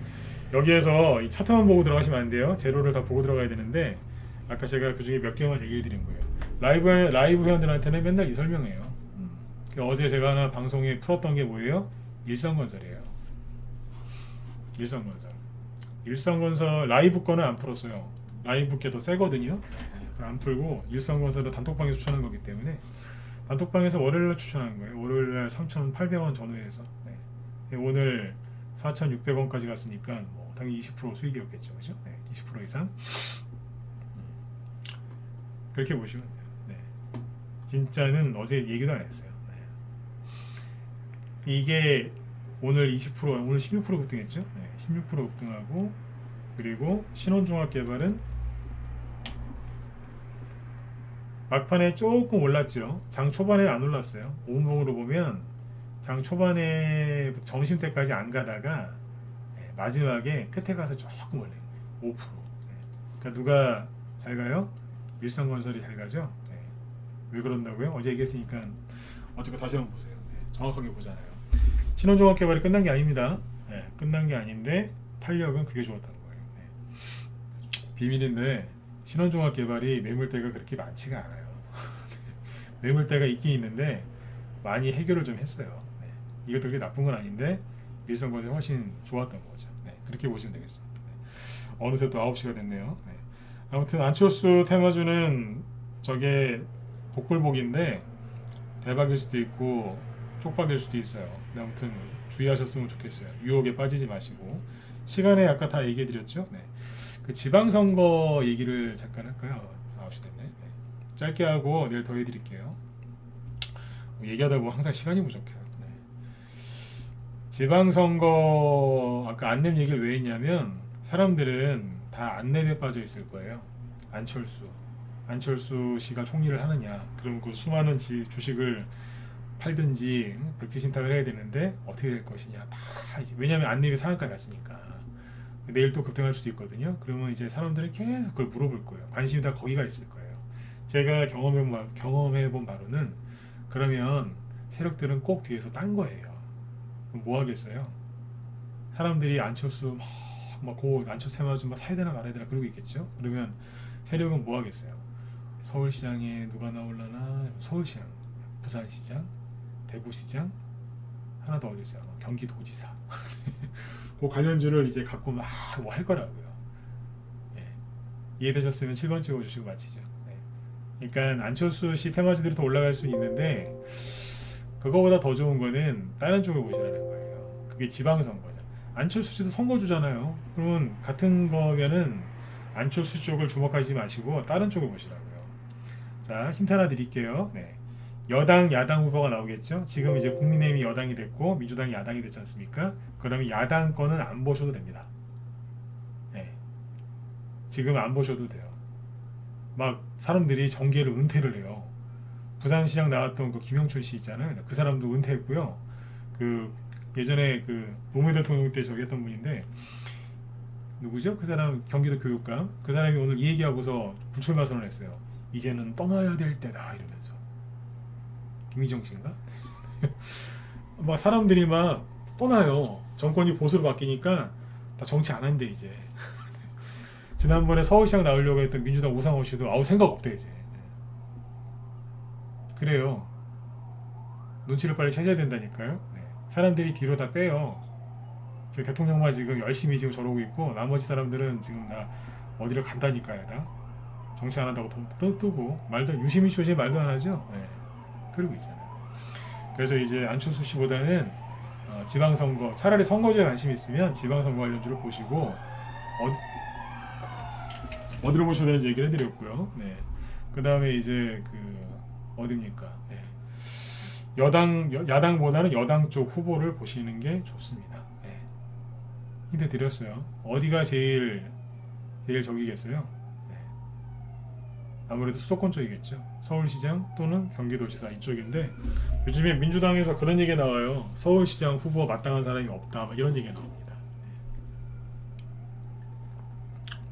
여기에서 이 차트만 보고 들어가시면 안 돼요. 재료를 다 보고 들어가야 되는데 아까 제가 그 중에 몇 개만 얘기해 드린 거예요. 라이브 회원들한테는 맨날 이 설명해요. 어제 제가 하나 방송에 풀었던 게 뭐예요? 일성건설이에요. 일성건설 라이브 거는 안 풀었어요. 라이브 게 더 세거든요. 안 풀고 일성건설은 단톡방에서 추천한 거기 때문에 단톡방에서 월요일날 추천한 거예요. 월요일날 3,800원 전후에서 네. 오늘 4,600원까지 갔으니까 뭐 당연히 20% 수익이었겠죠, 그죠? 네, 20% 이상. 그렇게 보시면 돼요. 네. 진짜는 어제 얘기도 안 했어요. 네. 이게 오늘 20% 오늘 16% 급등했죠? 네, 16% 급등하고 그리고 신원종합개발은 막판에 조금 올랐죠. 장 초반에 안 올랐어요. 오음봉으로 보면 장 초반에 점심 때까지 안 가다가 마지막에 끝에 가서 조금 올린 거예요. 5%. 그러니까 누가 잘 가요? 일성건설이 잘 가죠. 네. 왜 그런다고요? 어제 얘기했으니까 어쨌건 다시 한번 보세요. 네. 정확하게 보잖아요. 신원종합개발이 끝난 게 아닙니다. 네. 끝난 게 아닌데 탄력은 그게 좋았다는 거예요. 네. 비밀인데 신원종합개발이 매물대가 그렇게 많지가 않아요. 매물대가 있긴 있는데 많이 해결을 좀 했어요. 네. 이것도 그렇게 나쁜 건 아닌데 일성건설이 훨씬 좋았던 거죠. 네. 그렇게 보시면 되겠습니다. 네. 어느새 또 9시가 됐네요. 네. 아무튼 안철수 테마주는 저게 복불복인데 대박일 수도 있고 쪽박일 수도 있어요. 근데 아무튼 주의하셨으면 좋겠어요. 유혹에 빠지지 마시고 시간에 아까 다 얘기해 드렸죠. 네. 그 지방선거 얘기를 잠깐 할까요? 9시 됐네. 네. 짧게 하고 내일 더 해드릴게요. 얘기하다 보면 항상 시간이 부족해요. 네. 지방선거 아까 안랩 얘기를 왜 했냐면 사람들은 다 안랩에 빠져 있을 거예요. 안철수 씨가 총리를 하느냐 그럼 그 수많은 주식을 팔든지 백지신탁을 해야 되는데 어떻게 될 것이냐 다 이제 왜냐하면 안랩이 상한가 갔으니까 내일 또 급등할 수도 있거든요. 그러면 이제 사람들은 계속 그걸 물어볼 거예요. 관심이 다 거기가 있을 거예요. 제가 경험해본 바로는 그러면 세력들은 꼭 뒤에서 딴 거예요. 그럼 뭐 하겠어요? 사람들이 안철수 안철수 테마주 막 사야 되나 말아야 되나 그러고 있겠죠. 그러면 세력은 뭐 하겠어요? 서울시장에 누가 나올라나? 서울시장, 부산시장, 대구시장, 하나 더 어디 있어요? 경기도지사. 그 관련주를 이제 갖고 막 뭐 할 거라고요. 예. 이해되셨으면 7번 찍어주시고 마치죠. 네. 그러니까 안철수 씨 테마주들이 더 올라갈 수 있는데 그거보다 더 좋은 거는 다른 쪽을 보시라는 거예요. 그게 지방선거죠. 안철수 씨도 선거주잖아요. 그러면 같은 거면은 안철수 쪽을 주목하지 마시고 다른 쪽을 보시라고요. 자, 힌트 하나 드릴게요. 네. 여당, 야당 후보가 나오겠죠. 지금 이제 국민의힘이 여당이 됐고 민주당이 야당이 됐지 않습니까? 그러면 야당 거는 안 보셔도 됩니다. 네. 지금 안 보셔도 돼요. 막 사람들이 정계를 은퇴를 해요. 부산시장 나왔던 그 김영춘 씨 있잖아요. 그 사람도 은퇴했고요. 그 예전에 그 노무현 대통령 때 저기 했던 분인데 누구죠? 그 사람 경기도 교육감. 그 사람이 오늘 이 얘기하고서 불출마 선언했어요. 이제는 떠나야 될 때다 이러면서. 김희정 씨인가? 막 사람들이 막 떠나요. 정권이 보수로 바뀌니까 다 정치 안 한대 이제. 지난번에 서울시장 나오려고 했던 민주당 우상호 씨도 아우 생각 없대 이제. 그래요. 눈치를 빨리 찾아야 된다니까요. 네. 사람들이 뒤로 다 빼요. 저희 대통령만 지금 열심히 지금 저러고 있고 나머지 사람들은 지금 다 어디로 간다니까요. 다 정치 안 한다고 뜨고 말도 유시민 씨 말도 안 하죠. 네. 그러고 있잖아요. 그래서 이제 안철수 씨보다는 지방선거 차라리 선거제에 관심 있으면 지방선거 관련주를 보시고 어디로 보셔야 되는지 얘기를 해드렸고요. 네. 그 다음에 이제 그 어디입니까? 네. 야당보다는 여당 쪽 후보를 보시는 게 좋습니다. 네. 힌트 드렸어요. 어디가 제일 저기겠어요? 네. 아무래도 수도권 쪽이겠죠. 서울시장 또는 경기도지사 이쪽인데 요즘에 민주당에서 그런 얘기가 나와요. 서울시장 후보 마땅한 사람이 없다. 막 이런 얘기가 나옵니다.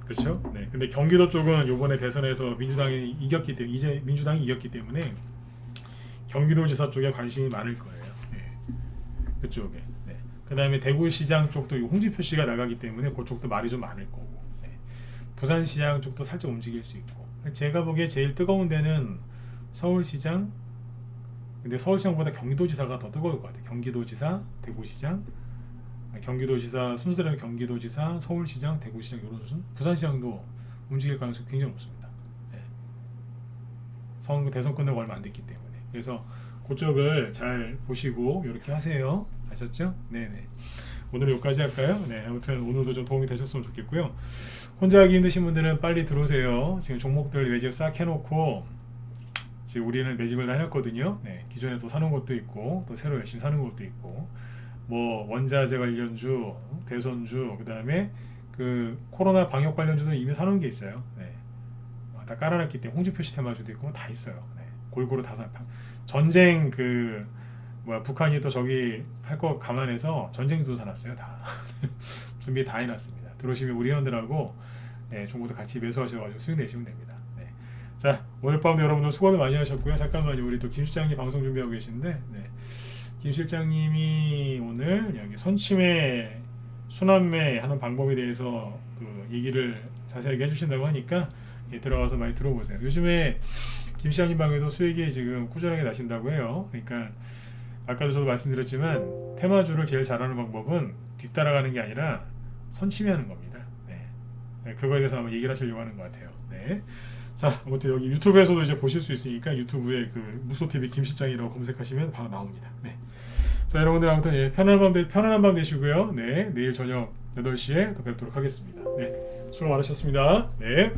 그렇죠? 네. 근데 경기도 쪽은 이번에 대선에서 민주당이 이겼기 때문에 경기도지사 쪽에 관심이 많을 거예요. 네. 그쪽에. 네. 그다음에 대구시장 쪽도 홍준표 씨가 나가기 때문에 그쪽도 말이 좀 많을 거고. 네. 부산시장 쪽도 살짝 움직일 수 있고. 제가 보기에 제일 뜨거운 데는 서울시장. 근데 서울시장보다 경기도지사가 더 뜨거울 것 같아요. 경기도지사, 대구시장. 경기도지사 순서대로 경기도지사, 서울시장, 대구시장 이런 순. 부산시장도 움직일 가능성이 굉장히 높습니다. 네. 대선 끝나고 얼마 안 됐기 때문에. 그래서 그쪽을 잘 보시고 이렇게 하세요. 아셨죠? 네네. 오늘 여기까지 할까요? 네. 아무튼 오늘도 좀 도움이 되셨으면 좋겠고요. 혼자 하기 힘드신 분들은 빨리 들어오세요. 지금 종목들 매집 싹 해놓고 지금 우리는 매집을 다 해놨거든요. 네. 기존에 또 사는 것도 있고 또 새로 열심히 사는 것도 있고. 뭐 원자재 관련주, 대선주, 그 다음에 그 코로나 방역 관련주도 이미 사놓은 게 있어요. 네. 다 깔아놨기 때문에 홍준표 시 테마주도 있고 다 있어요. 네. 골고루 다 사. 전쟁 북한이 또 저기 할 거 감안해서 전쟁주도 사놨어요. 다 준비 다 해놨습니다. 들어오시면 우리 회원들하고 네, 정보도 같이 매수하셔가지고 수익 내시면 됩니다. 네. 자, 오늘 밤도 여러분들 수고도 많이 하셨고요. 잠깐만요. 우리 또 김 실장님 방송 준비하고 계신데. 네. 김 실장님이 오늘 여기 선침해 순환매 하는 방법에 대해서 그 얘기를 자세하게 해주신다고 하니까 들어가서 많이 들어보세요. 요즘에 김 실장님 방에도 수익이 지금 꾸준하게 나신다고 해요. 그러니까 아까도 저도 말씀드렸지만 테마주를 제일 잘하는 방법은 뒤따라가는 게 아니라 선침해하는 겁니다. 네. 그거에 대해서 아마 얘기를 하시려고 하는 것 같아요. 네. 자, 아무튼 여기 유튜브에서도 이제 보실 수 있으니까 유튜브에 그 무소TV 김 실장이라고 검색하시면 바로 나옵니다. 네. 자, 여러분들 아무튼 편안한 밤 되시고요. 네, 내일 저녁 8시에 또 뵙도록 하겠습니다. 네, 수고 많으셨습니다. 네.